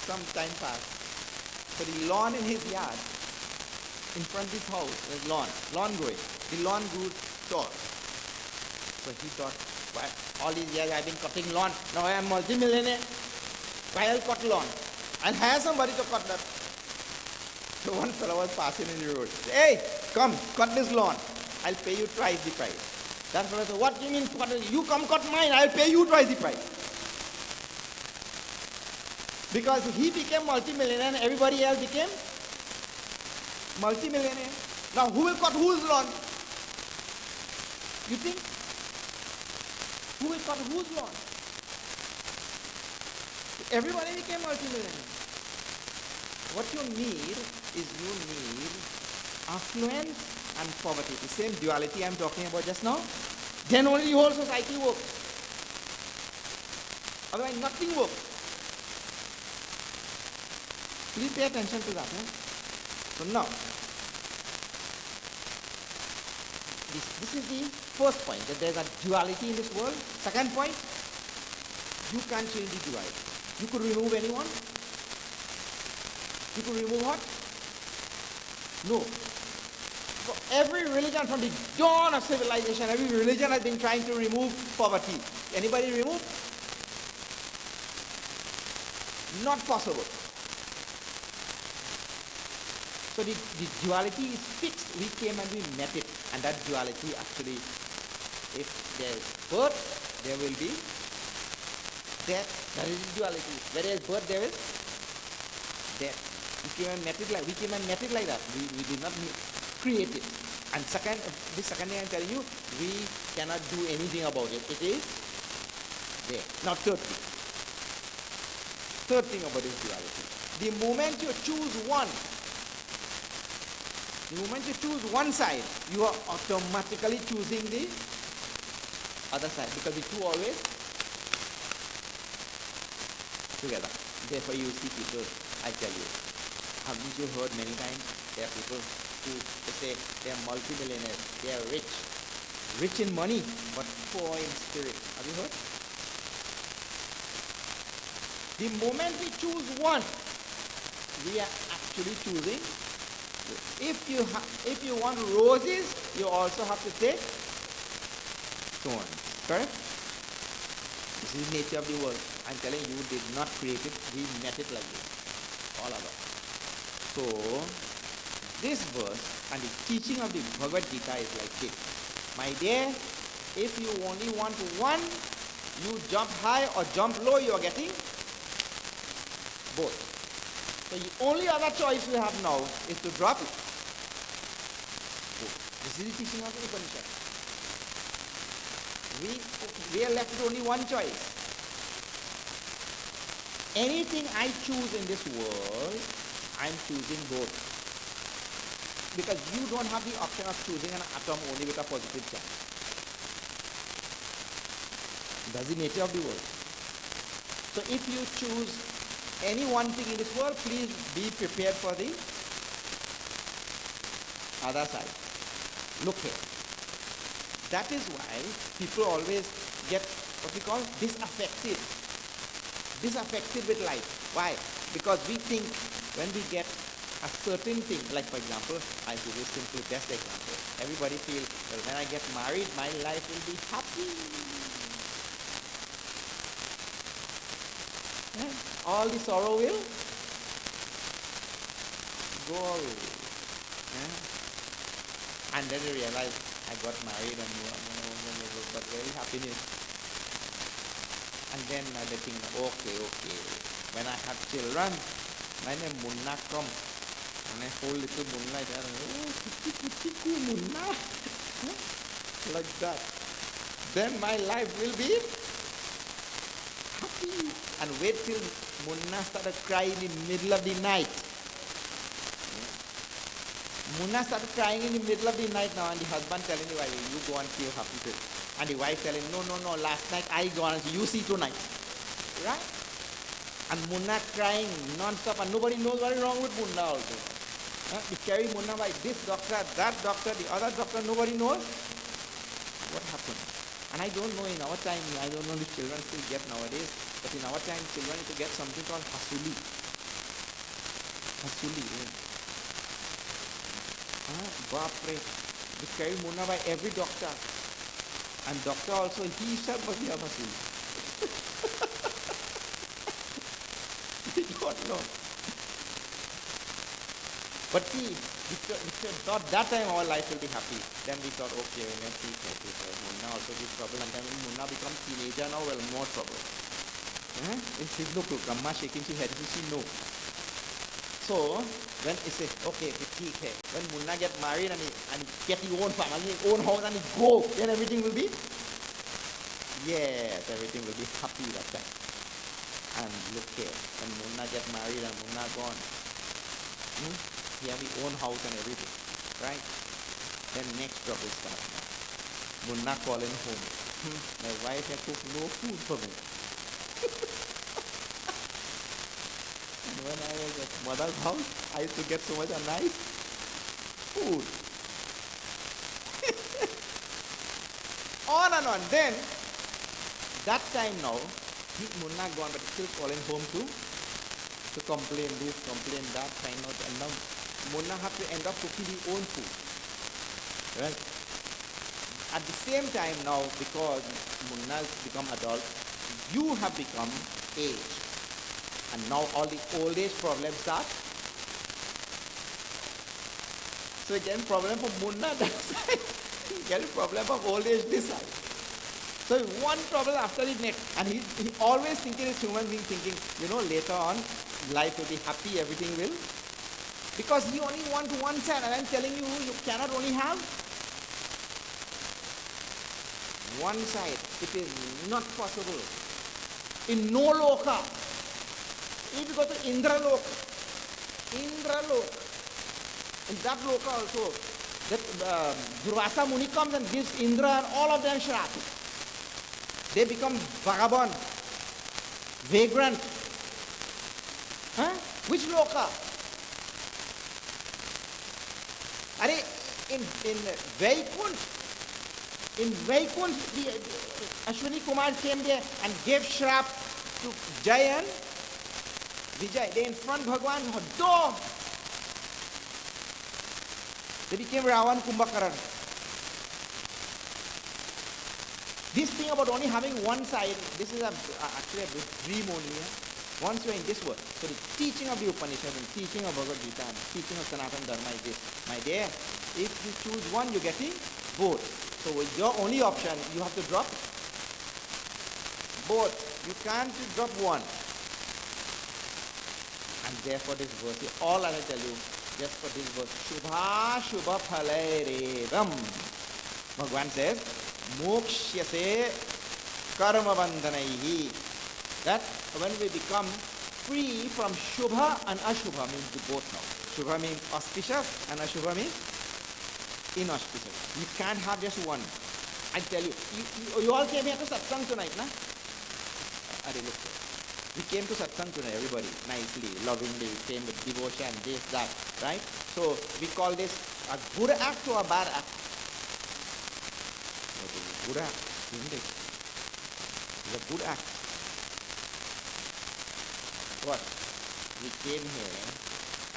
some time passed. So the lawn in his yard, in front of his house, there's lawn growing. The lawn grew tall. So he thought, well, all these years I've been cutting lawn. Now I am multi-millionaire. Why I'll cut lawn? I'll hire somebody to cut that. So one fellow was passing in the road. He said, hey, come, cut this lawn. I'll pay you twice the price. That fellow said, what do you mean? You come cut mine, I'll pay you twice the price. Because he became multimillionaire and everybody else became multimillionaire. Now who will cut whose lawn? You think? Who will cut whose lawn? Everybody became multimillionaire. What you need is affluence and poverty. The same duality I'm talking about just now. Then only the whole society works. Otherwise nothing works. Please pay attention to that. So now, this is the first point, that there's a duality in this world. Second point, you can't change the duality. You could remove anyone. You could remove what? No. So every religion from the dawn of civilization, every religion has been trying to remove poverty. Anybody remove? Not possible. So the duality is fixed. We came and we met it. And that duality actually, if there is birth, there will be death. That is the duality. Where there is birth, there is death. We came and met it like that. We did not create it. And the second thing I'm telling you, we cannot do anything about it. It is there. Now third thing about this duality. The moment you choose one side, you are automatically choosing the other side, because the two always together. Therefore you see people, I tell you, haven't you heard many times, there are people who say they are multi-millionaires, they are rich in money, but poor in spirit. Have you heard? The moment we choose one, we are actually choosing. If you want roses, you also have to take thorns. Correct? This is the nature of the world. I'm telling you, did not create it. We met it like this. All of us. So, this verse and the teaching of the Bhagavad Gita is like this. My dear, if you only want one, you jump high or jump low, you are getting both. So the only other choice we have now is to drop it. So this is the teaching of the Upanishad. We are left with only one choice. Anything I choose in this world, I'm choosing both. Because you don't have the option of choosing an atom only with a positive charge. That's the nature of the world. So if you choose any one thing in this world, please be prepared for the other side. Look here. That is why people always get what we call disaffected with life. Why? Because we think when we get a certain thing, like for example, I give you a simple best example. Everybody feels, well, when I get married, my life will be happy. All the sorrow will go away. And then you realize, I got married and got very happiness. And then they think, okay. When I have children, my name Munna come. And I hold little Munna there. Oh, kitty Munna. Like that. Then my life will be happy. And wait till Munna started crying in the middle of the night. Munna started crying in the middle of the night now, and the husband telling the wife, you go and see how happy. And the wife telling, no, last night I go and see, you see tonight. Right? And Munna crying non-stop, and nobody knows what is wrong with Munna also. They carry Munna by this doctor, that doctor, the other doctor, nobody knows what happened. And I don't know in our time, I don't know if children still get nowadays, but in our time children used to get something called hasuli. Bapre. They carry Munna by every doctor. And doctor also, he himself must be a hasuli. We don't know. But see, we thought that time our life will be happy. Then we thought, okay, Munna also gives trouble. And then when Munna becomes teenager now, well, more trouble. It says, look, Brahma shaking his head. He says, no. So, when he says, okay, when Munna get married and he get his own family, his own house, and he go, then everything will be, yes, everything will be happy that time. And look here, when Munna get married and Munna gone, he have his own house and everything, right? Then next trouble starts now. Munna calling home. My wife had cooked no food for me. And when I was at mother's house, I used to get so much nice food. On and on. Then, that time now, Munna gone, but still calling home to complain this, complain that, find out, and now Munna have to end up cooking his own food. Right? At the same time now, because Munna has become adult, you have become aged. And now all the old age problems start. So again, problem for Munna that side. Again, problem of old age this side. So one trouble after the next. And he always thinking, this human being thinking, later on, life will be happy, everything will. Because he only wants one side. And I'm telling you, you cannot only have one side. It is not possible. In no loka. If you go to Indra loka, in that loka also, that Durvasa Muni comes and gives Indra and all of them shrap. They become vagabond, vagrant. Which loka? In Vaikunt, the Ashwini Kumar came there and gave shrap to Jay and Vijay. They in front Bhagwan's door. They became Ravan Kumbhakaran. This thing about only having one side, this is actually a dream only. Once you are in this world, so the teaching of the Upanishad and teaching of Bhagavad Gita and teaching of Sanatana Dharma is this. My dear, if you choose one, you're getting both. So with your only option, you have to drop both. You can't drop one. And therefore this verse, all I will tell you, just for this verse, Shubha Shubha Phalairevam. Bhagavan says, Mokshyase Karma Bandhanaihi. That when we become free from Shubha and Ashubha, means the both now. Shubha means auspicious and Ashubha means inauspicious. You can't have just one. I tell you, you all came here to satsang tonight, na? Look, we came to satsang tonight, everybody, nicely, lovingly, came with devotion, this, that, right? So we call this a good act or a bad act? Good act, isn't it? It's a good act. What? We came here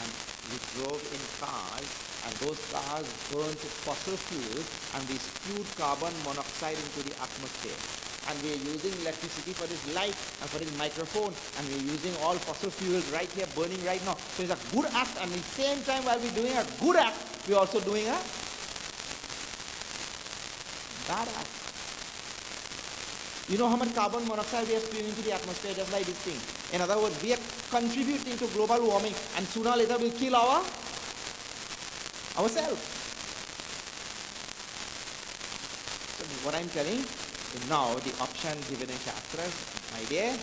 and we drove in cars, and those cars burned fossil fuels, and we spewed carbon monoxide into the atmosphere. And we are using electricity for this light and for this microphone, and we are using all fossil fuels right here, burning right now. So it's a good act, and at the same time while we're doing a good act, we're also doing a bad act. You know how much carbon monoxide we are spewing into the atmosphere just like this thing. In other words, we are contributing to global warming, and sooner or later we'll kill ourselves. So what I'm telling is now the option given in Shastras, my dear,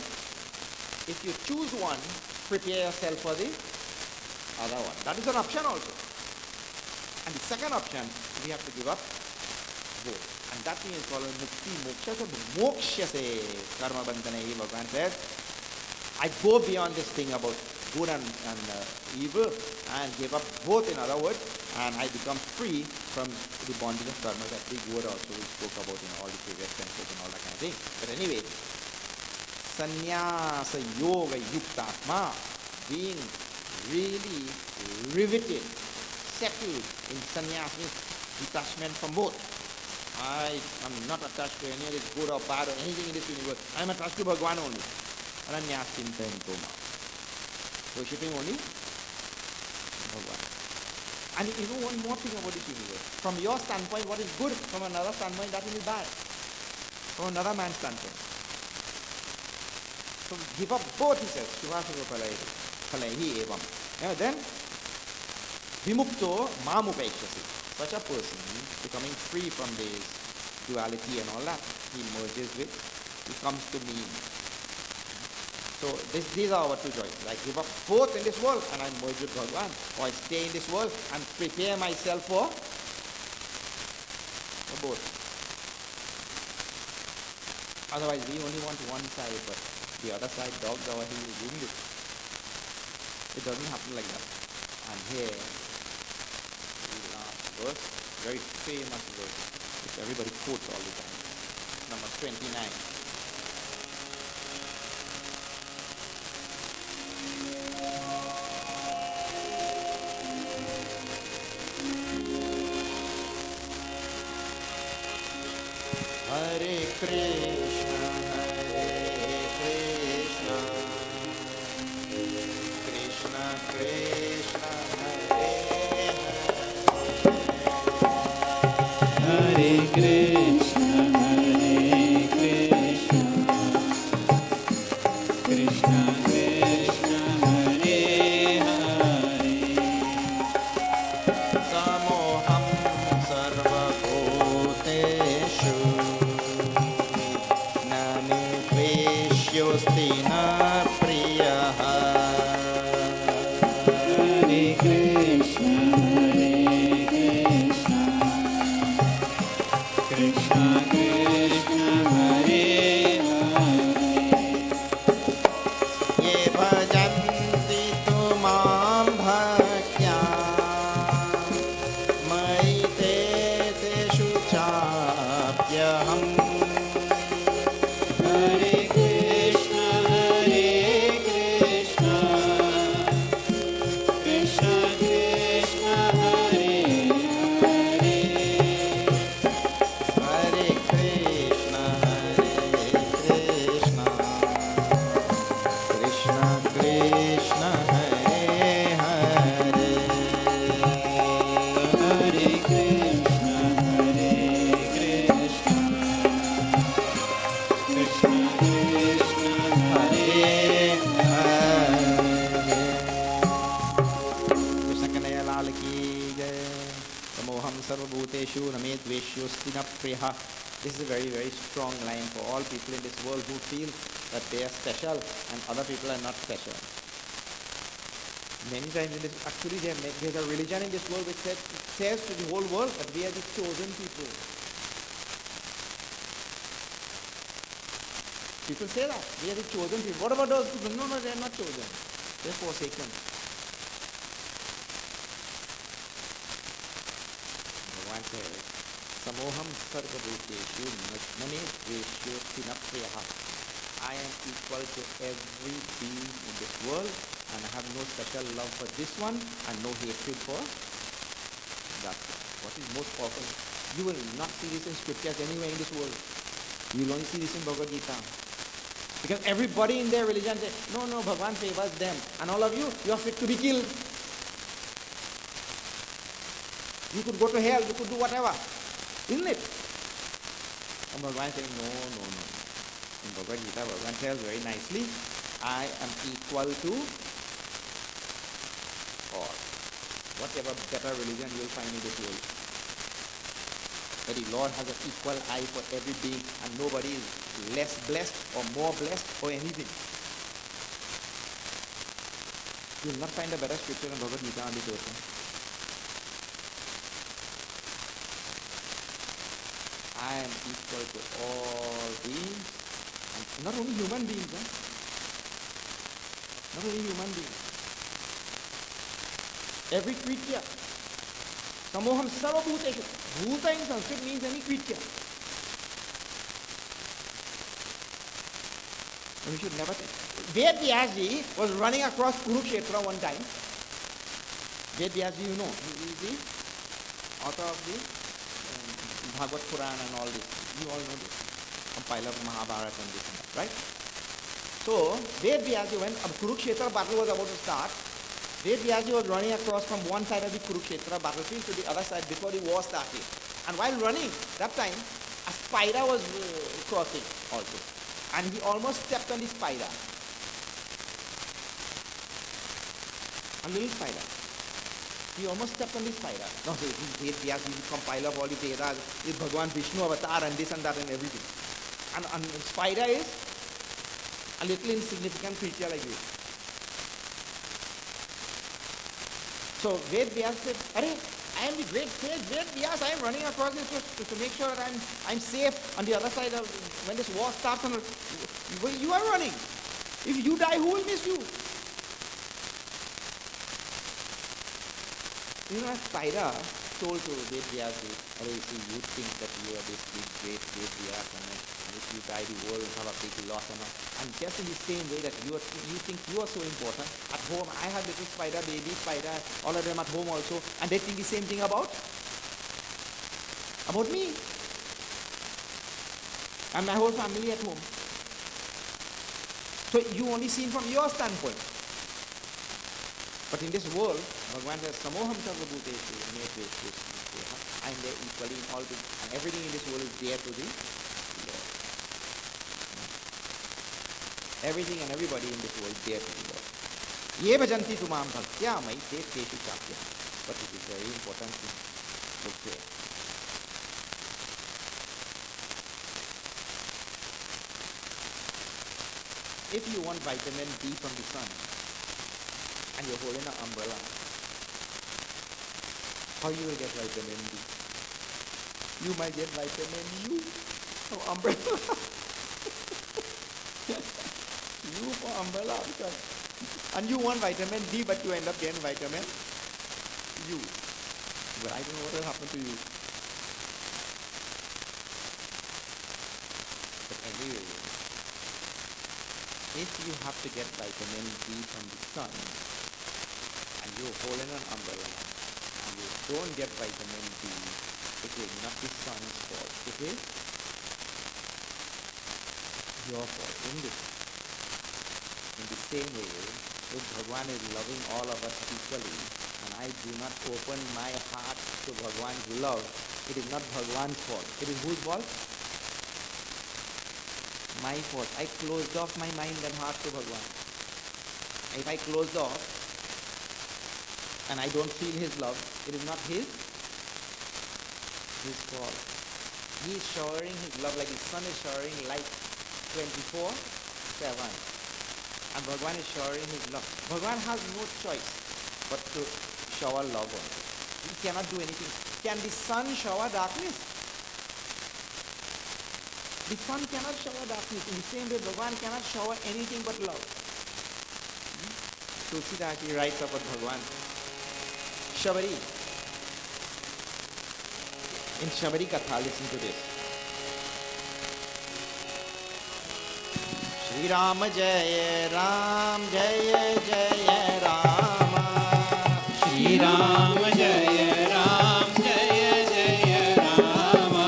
if you choose one, prepare yourself for the other one. That is an option also. And the second option, we have to give up both. And that thing is called mukti, moksha. So moksha se karma bandhanaihi, Bhagavan says, I go beyond this thing about good and evil and give up both, in other words, and I become free from the bondage of karma. That big word also we spoke about in all the previous senses and all that kind of thing. But anyway, sannyasa yoga yuktatma, being really riveted, settled in sannyas means detachment from both. I am not attached to any of this good or bad or anything in this universe. I am attached to Bhagavan only. Ananyas chintayanto ma. Worshipping only Bhagavan. And you know one more thing about this universe. From your standpoint, what is good? From another standpoint, that will be bad. From another man's standpoint. So give up both, he says. Shivasava palahi evam. Then, vimukto mamupekshasi. Such a person, becoming free from this duality and all that, he merges with, he comes to me. So these are our two choices. I give up both in this world and I merge with Bhagavan. Or I stay in this world and prepare myself for both. Otherwise we only want one side, but the other side dogs our heels, isn't it? It doesn't happen like that. And here, the last verse, very famous verse, which everybody quotes all the time. Number 29. Hare Krishna, Krishna Krishna, Hare Krishna, Krishna Krishna, Hare Hare. Samoham sarvabhuteshu Yosti na priyaha. Hare Krishna, Krishna Krishna, Hare Hare. Ye bhajanti tu mam bhaktya mai te teshu chapyaham. Hare Krishna, Krishna Krishna, Hare Hare. Hare Krishna, Krishna Krishna, Hare Hare. Hare Krishna, Krishna Krishna, Hare Hare. Krishna Kanaya Lal ki jai. Samoham sarvabhuteshu name dveshyosti na priyaha. This is a very, very strong line for all people in this world who feel that they are special and other people are not special. Many times in this, actually there's a religion in this world which says to the whole world that we are the chosen people. People say that. We are the chosen people. What about those people? No, they are not chosen. They are forsaken. Bhagavan says, Samoham sarvabhuteshu name dveshyosti na priyaha. I am equal to every being in this world and I have no special love for this one and no hatred for that one. What is most powerful? You will not see this in scriptures anywhere in this world. You will only see this in Bhagavad Gita. Because everybody in their religion says, no, Bhagavan favors them. And all of you are fit to be killed. You could go to hell, you could do whatever. Isn't it? And Bhagavan is saying, no. In Bhagavad Gita, Bhagavan tells very nicely, I am equal to all. Whatever better religion you will find in this world. But the Lord has an equal eye for every being and nobody is less blessed or more blessed or anything. You will not find a better scripture than Bhagavad Gita on this earth. I am equal to all beings, and not only human beings, not only human beings. Every creature. Samoham sarvabhuteshu. Bhuta in Sanskrit means any creature. And we should never think. Ved Vyasji was running across Kurukshetra one time. Ved Vyasji, you know, he is the author of the Bhagavad Purana and all this. You all know this. Compiler of Mahabharata and this and that, right? So, Ved Vyasji, when a Kurukshetra battle was about to start, Ved Vyas was running across from one side of the Kurukshetra battlefield to the other side before the war started. And while running, that time, a spider was crossing also. And he almost stepped on the spider. A little spider. He almost stepped on the spider. No, so Ved Vyas is the compiler of all the Vedas, is Bhagavan Vishnu avatar and this and that and everything. And spider is a little insignificant creature like this. So Ved Vyas said, "Arey, I am the great sage Ved Vyas. I am running across this to make sure that I'm safe on the other side of when this war starts. And you are running. If you die, who will miss you?" You know, a spider told to Ved Vyas, "Arey, see, you think that you are this big great Ved Vyas, and if you die, the world will have a big loss and all. And just in the same way that you think you are so important, at home I have little spider, baby spider, all of them at home also, and they think the same thing about me and my whole family at home. So you only seen from your standpoint. But in this world, Bhagavan says, Samoham sarvabhuteshu niyateshu sthitah. I am there equally in all things, and everything in this world is there to the Lord. Everything and everybody in this world is there to the Lord. Ye bhajanti tumam bhaktya mai te teshu chapya. But it is very important to look here. If you want vitamin D from the sun, and you're holding an umbrella, how you will get vitamin D? You might get vitamin U from umbrella. U for umbrella, because, and you want vitamin D, but you end up getting vitamin U. But I don't know what will happen to you. But anyway, if you have to get vitamin D from the sun, and you're holding an umbrella, and you don't get vitamin D, it is not the sun's fault. It is your fault. In the same way, if Bhagavan is loving all of us equally, and I do not open my heart to Bhagavan's love, it is not Bhagavan's fault. It is whose fault? My fault. I closed off my mind and heart to Bhagavan. If I closed off and I don't feel His love, it is not His fault. He is showering His love like the sun is showering light 24/7. And Bhagavan is showering His love. Bhagavan has no choice but to shower love on us. He cannot do anything. Can the sun shower darkness? The sun cannot shower darkness. In the same way, Bhagavan cannot shower anything but love. Tulsidas he writes about Bhagavan. Shabari. In Shabari Katha, listen to this. Shri Ram Jaya Ram Jaya Jaya Rama. Shri Ram Jaya Ram Jaya Jaya Rama.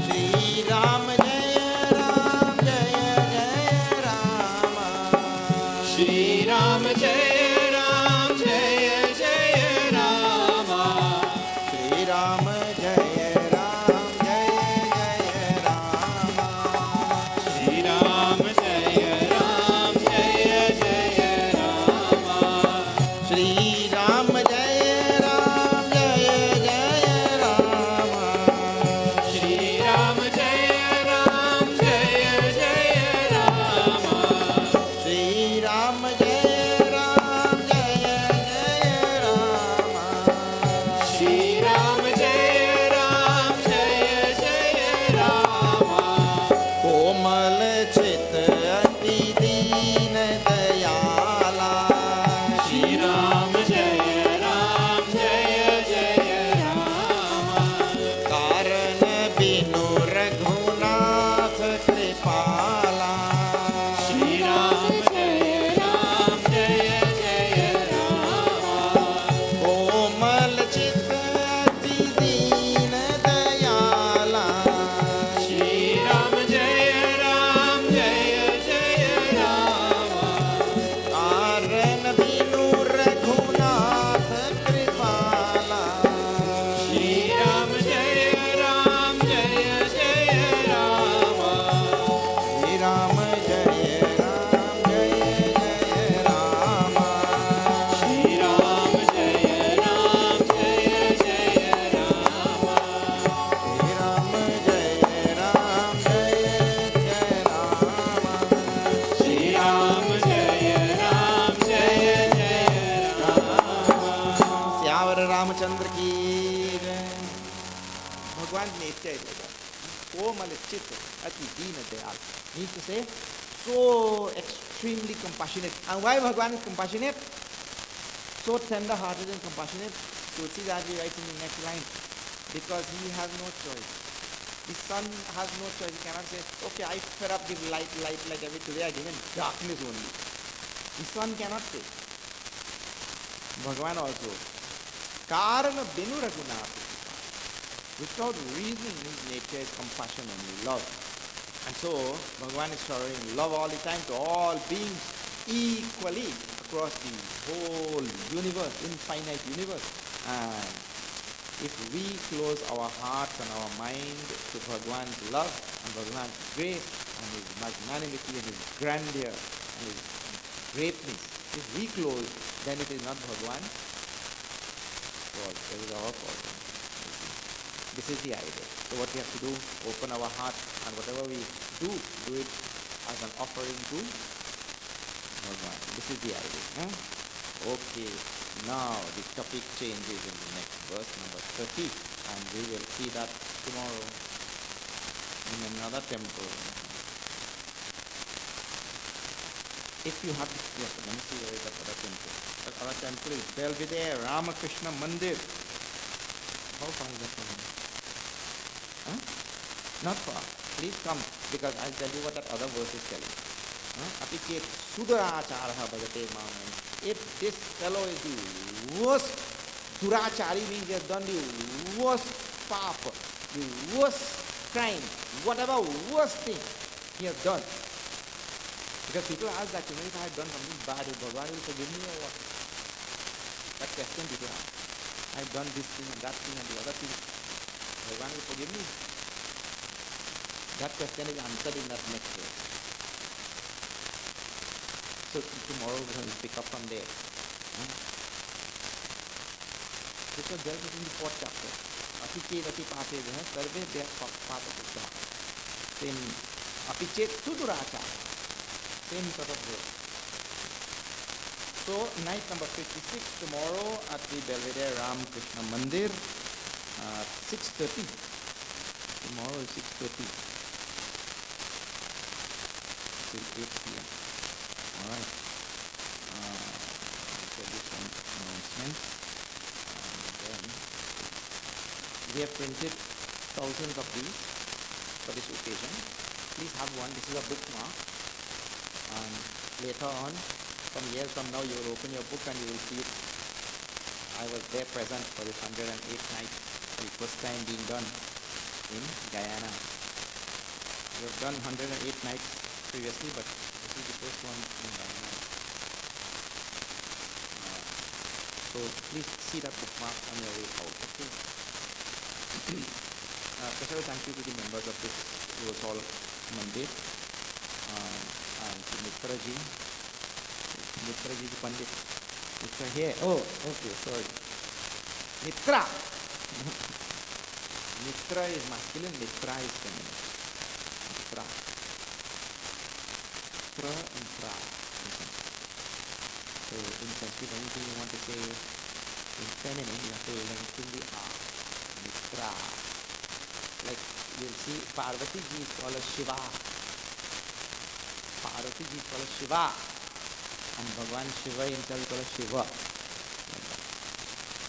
Shri Ram Jaya Ram Jaya Jaya Rama. Shri Ram Jaya Ram Jaya Jaya Rama. Shri Ram Jaya Ram Jaya Jaya Rama. Shri Ram Jaya Ram Jaya Jaya Rama. Shri Ram Jaya Ram Jaya Jaya Rama. Shri Ram Jaya Ram Jaya Jaya Rama. Shri Ram Jaya Ram Jaya Jaya Rama. Shri Ram Jaya Ram Jaya Jaya Rama. Komal chit ati deen dayala. Shri Ram Jaya Ram Jaya Jaya Rama. Karan binu Raghunath kripala. Shri Ram Jaya Ram Jaya Jaya Rama. Komal chit ati deen dayala. Shri Ram Jaya Ram Jaya Jaya Rama. Karan binu Raghunath komal chit ati deen dayal. Means to say, so extremely compassionate. And why Bhagavan is compassionate? So tender-hearted and compassionate. Tulsidas writes in the next line, because he has no choice. The sun has no choice. He cannot say, okay, I fed up, give light like every today I give him darkness only. The sun cannot say. Bhagavan also. Karana binu raguna. Without reasoning, his nature is compassion only, love. And so, Bhagavan is showering love all the time to all beings equally across the whole universe, infinite universe. And if we close our hearts and our mind to Bhagavan's love and Bhagavan's grace and his magnanimity and his grandeur and his greatness, if we close, then it is not Bhagavan's fault, it is our fault. This is the idea. So what we have to do, open our heart, and whatever we do it as an offering to Bhagavan. This is the idea. Huh? Okay, now the topic changes in the next verse, number 30, and we will see that tomorrow in another temple. If you have this, yes, let me see where is that other temple. That other temple is Belvedere Ramakrishna Mandir. How far is that from here? Huh? Not far. Please come, because I'll tell you what that other verse is telling. Apichet Sudaracharaha Bhagate Mamani. If this fellow is the worst, Durachari means he has done the worst papa, the worst crime, whatever worst thing he has done. Because people ask that, if I have done something bad, will Bhagavan will forgive me or what? That question people ask. I have done this thing and that thing and the other thing. Bhagavan will forgive me? That question is answered in that next verse. So tomorrow we will pick up from there. This was dealt with in the 4th chapter. Apichet ati pate jaha sarve deha pata puttha. Same apichet suduracha. Same sort of verse. So night number 56 tomorrow at the Belvedere Ramakrishna Mandir at 6:30. Tomorrow is 6:30 till 8 p.m. Alright. I'll tell you some announcements. And then we have printed thousands of these for this occasion. Please have one. This is a bookmark. And later on, some years from now, you will open your book and you will see it. I was there present for this 108 nights, for the first time being done in Guyana. We have done 108 nights previously, but this is the first one in Guyana. So please see that bookmark on your way out. Okay. Special thank you to the members of this Rosal Mandir and to Mitraji Pandit. Mitra here. Oh, okay, sorry. Mitra. Mitra is masculine, Mitra is feminine. Mitra. Tra and Tra. So in Sanskrit, anything you want to say in feminine, you have to lengthen the R. Mitra. Like you'll see Parvati ji is called as Shiva. Parvati ji is called as Shiva. And Bhagavan Shiva himself is called as Shiva.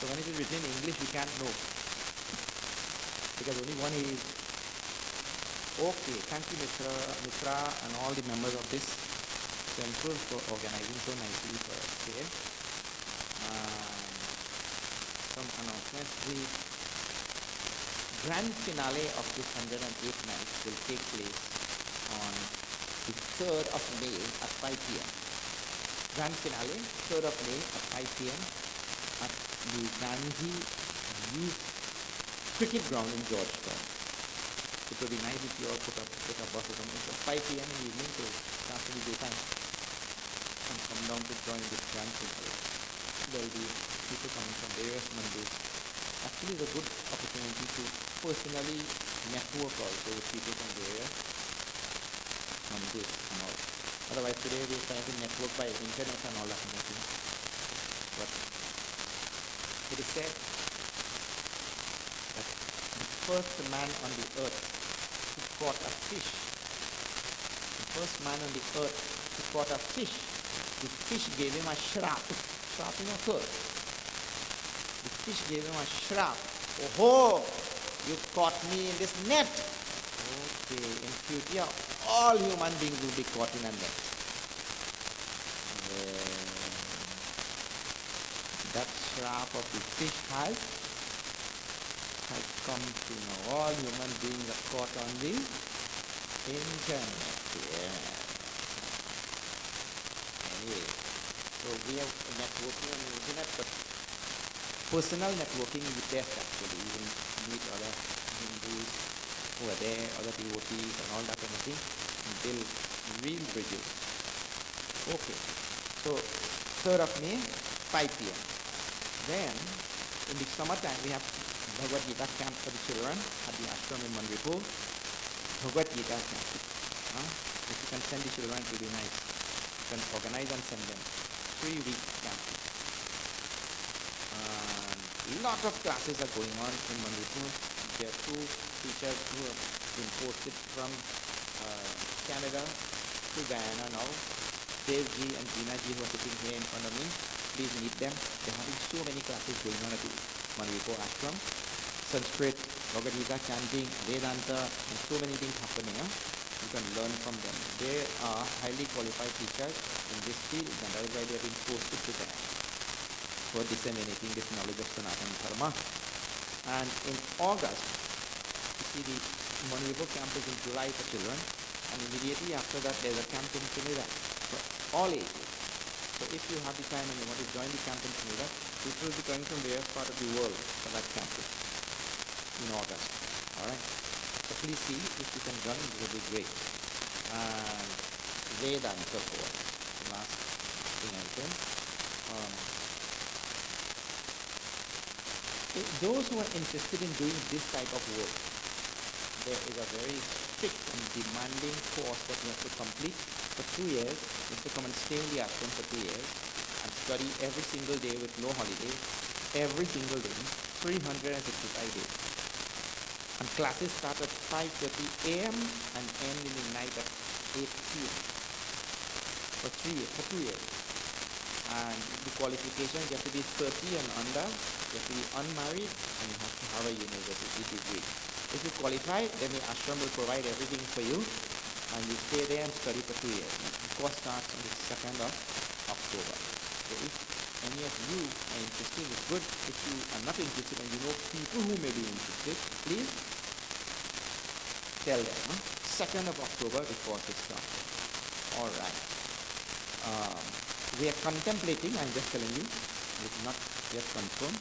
So when it is written in English, we can't know. Because only one is. Okay, thank you Mitra and all the members of this temple for organizing so nicely for us here. Some announcements. The grand finale of this 108 nights will take place on the 3rd of May at 5 p.m. Grand finale, 3rd of May at 5 p.m. at the Gandhi Youth Cricket Ground in Georgetown. It would be nice if you all put up bus or something. So 5 p.m. in the evening, so start to the daytime. And come down to join this grand finale. There will be people coming from various mandirs. Actually, it's a good opportunity to personally network also with people from various mandirs and all. Otherwise, today we are trying to network by internet and all that kind of thing. But it is said that the first man on the earth who caught a fish. The first man on the earth who caught a fish. The fish gave him a shrap. Shrap in a curse. The fish gave him a shrap. Oh, you caught me in this net. Okay, in future, all human beings will be caught in a net. That shrap of the fish has come to know. All human beings are caught on the internet. Yeah. Anyway, so we have networking on the internet, but personal networking is the best actually. You can meet other Hindus who are there, other devotees and all that kind of thing, and build real bridges. Okay, so 3rd of May, 5 p.m. Then, in the summertime, we have Bhagavad Gita camp for the children at the ashram in Manipur. Bhagavad Gita camp. If you can send the children, it will be nice. You can organize and send them. 3-week camp. Lot of classes are going on in Manipur. There are 2 teachers who have been posted from Canada to Guyana now. Devji and Dinaji who are sitting here in front of me. Please meet them. They are having so many classes going on at the Manipur ashram. Sanskrit, Bhagavad Gita chanting, Vedanta, and so many things happening. You can learn from them. They are highly qualified teachers in this field, and that is why they have been posted to them for disseminating this knowledge of Sanatana Dharma. And in August, you see the Manipur camp is in July for children, and immediately after that there is a camp in Trinidad for all ages. So if you have the time and you want to join the camp in Trinidad, people will be coming from various parts of the world for that camp in August. Alright? So please see if you can join, it will be great. And Vedanta course, the last thing I said. Those who are interested in doing this type of work, there is a very strict and demanding course that you have to complete for 2 years. You have to come and stay in the ashram for 2 years and study every single day with no holiday, every single day, 365 days. And classes start at 5:30 a.m. and end in the night at 8 p.m. for 2 years. And the qualifications, you have to be 30 and under, you have to be unmarried, and you have to have a university degree. If you qualify, then the ashram will provide everything for you, and you stay there and study for 2 years. The course starts on the 2nd of October. So if any of you are interested, it's good. If you are not interested and you know people who may be interested, please tell them. 2nd of October, the course is starting. Alright. We are contemplating, I'm just telling you, it's not yet confirmed.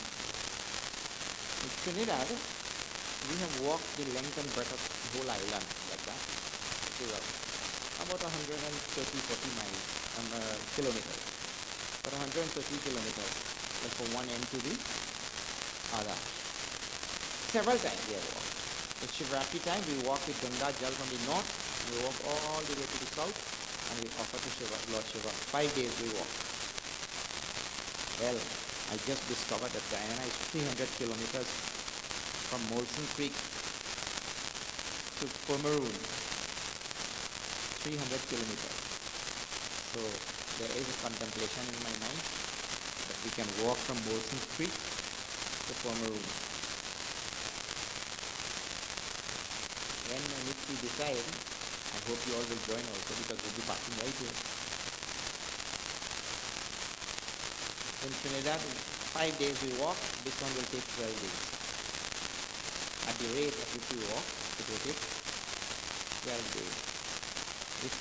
In Trinidad, we have walked the length and breadth of the whole island like that. It is about 130-40 miles, kilometers. But 130 kilometers, like from one end to the other. Several times we have walked. At Shivratri time, we walk with Ganga Jal from the north, and we walk all the way to the south, and we offer to Shiva, Lord Shiva. 5 days we walk. Well, I just discovered that Guyana is 300 kilometers from Molson Creek to Pomeroon. 300 kilometers. So there is a contemplation in my mind that we can walk from Molson Creek to Pomeroon. When and if we decide, I hope you all will join also, because we'll be passing right here. In Trinidad, 5 days we walk, this one will take 12 days. At the rate at which we walk, it will take 12 days. If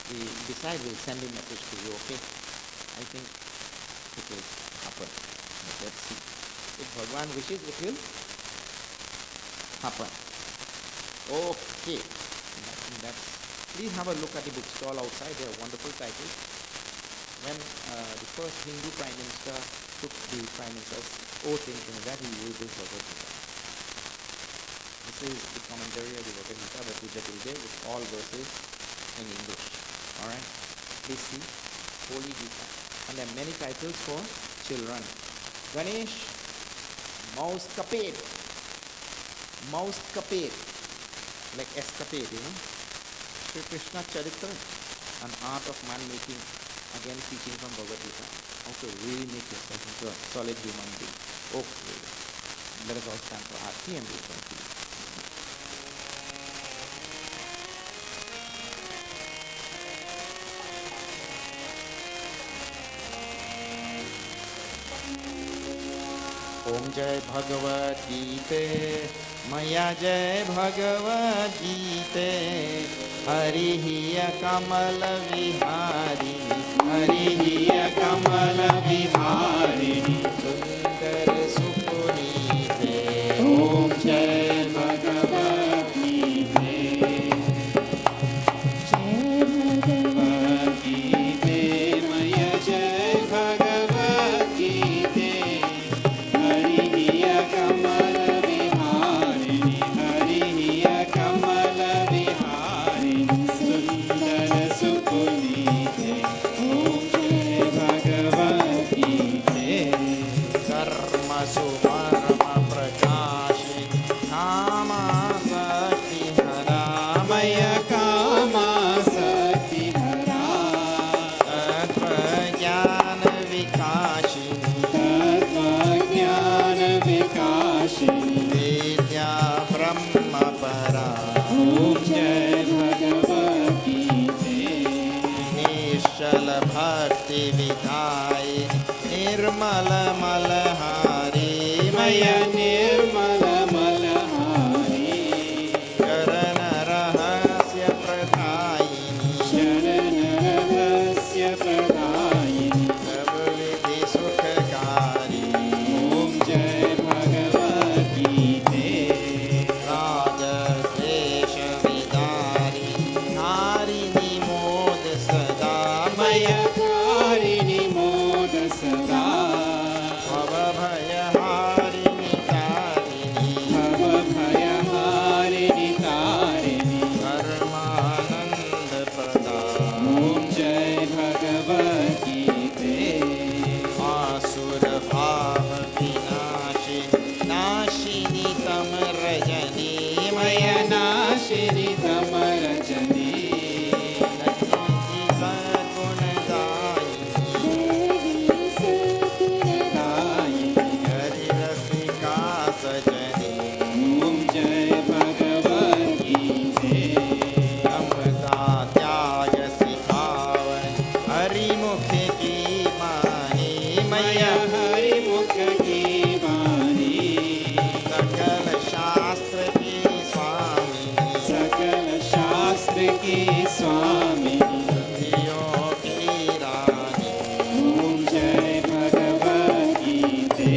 we decide, we'll send a message to you, okay? I think it will happen. But let's see. If Bhagwan wishes, it will happen. Okay. Please have a look at the bookstall outside. They are wonderful titles. When the first Hindu Prime Minister took the Prime Minister's oath in Trinidad, he used this Bhagavad Gita. This is the commentary of the Bhagavad Gita by Puja Tilde with all verses in English. Alright? Please see. Holy Gita. And there are many titles for children. Ganesh, Mouse Capade. Mouse Capade. like escapade, Sri Krishna Charitra, an art of man making, again teaching from Bhagavad Gita, how to really make yourself into a solid human being. Okay, let us all stand for Aarti and we will continue. Om Jai Bhagavad Gita, Maya Jai Bhagavad Gita, Harihiya Kamala Vihari, Harihiya Kamala Vihari, Sundar Supunite. Om Jai Bhagavad Gita, Jai Bhagavad Gita, Maya Jai Bhagavad Gita, Harihiya Kamala Viharini, Harihiya Kamala Viharini, Sundara Supunite. Om Jai Bhagavad Gita, Karma Sumarma Prakashi, Kama Sakti Hara, Maya Kama Sakti Hara, Tattva Jnana Vikashini, Tattva Jnana Vikashini, Vidya Brahma Para, Om Jai Bhagavad Gita, Nishal Bhakti Vidhai, Nirmala Malahari, Maya Nirmala Malahari, Karana Rahasya Pradayini, Sharana Rahasya Pradayini, Prabhuvidhi Sukhakari, Om Jai Bhagavad Gita, Raja Desha Vidari, Harini Mod Sada, Maya Karini Moda Sada, Bhava Harini Tarini, Bhava Bhaya Harini Tarini, Dharmananda Prada, Om Jai Bhagavad Gita, Asura Bhava Vinashi, Nashini Tamarajani, Maya Nashini Tamarajani, Lakshmi Sadgunadayini, Devi Sakunadayini, Hari Rasika Sajani, Om Jai Bhagavad Gita, Amrita Tyaga Sikhavan, Hari Mukhi Ki Mani, Maya Maya Hari Mukha Ki Bani, Sakal Shastra Ki Swamini, Sakala Shastra Ki Swamini, Diyo Ki Rani, Om Jai Bhagavad Gita,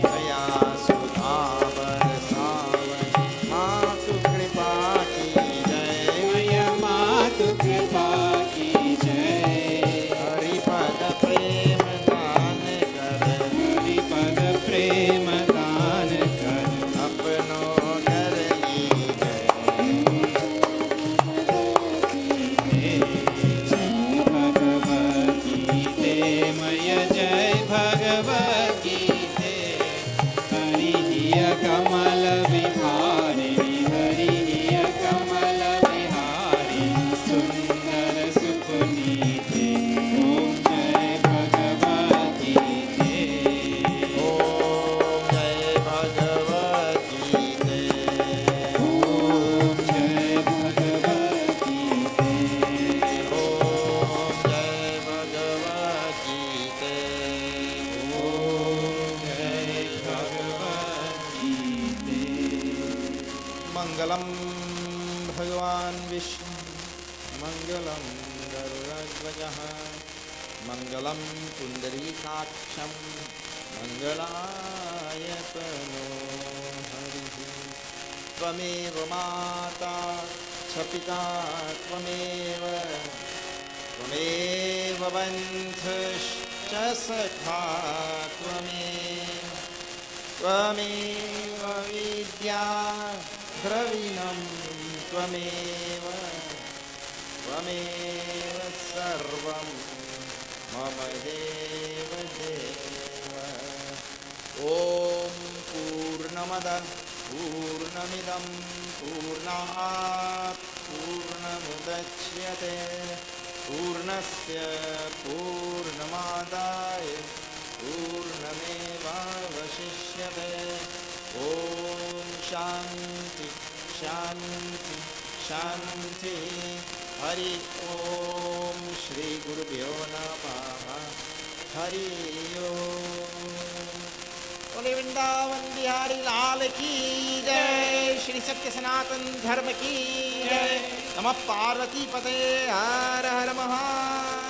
Daya Sudha Barsavan, Matu Kripa Ki Jai, Maya Matu Kripa Ki Jai, Hari Pada Prema Dan Kar, Hari Pada Prema Daan Kar, Apno Kar Lijai. Jai Bhagavad Gita, Maya Jai Bhagavad Gita, Harihiya Kamala Viharini, Harihiya Kamala Viharini, Sundara Supunite. Om Jai Bhagavad Gita, Om Jai Bhagavad Gita. Om Jai Bhagavad Gita, Om Jai Bhagavad Gita. Om Jai Bhagavad Gita. Mangalam Bhagavan Vishnu, Mangalam Garudaಧ್वjah, Mangalam Pundarikaksham, Mangalayatano Harihi. Tvameva Mata Chapita Tvameva, Tvameva Bandhuscha Sakha Tvameva, Tvameva Vidya Dravinam Tvameva, Tvameva Sarvam Mama Deva Deva. Om Purnamada Purnamidam पूर्णात् पूर्णमुदच्यते पूर्णस्य पूर्णमादाय पूर्णमेवावशिष्यते ॐ शान्ति शान्ति शान्ति हरि ॐ श्री गुरुभ्यो नमः हरि ओम। बोले वृंदावन बिहारी लाल की जय, श्री सत्य सनातन धर्म की जय। नमः पार्वती पते, हर हर महादेव।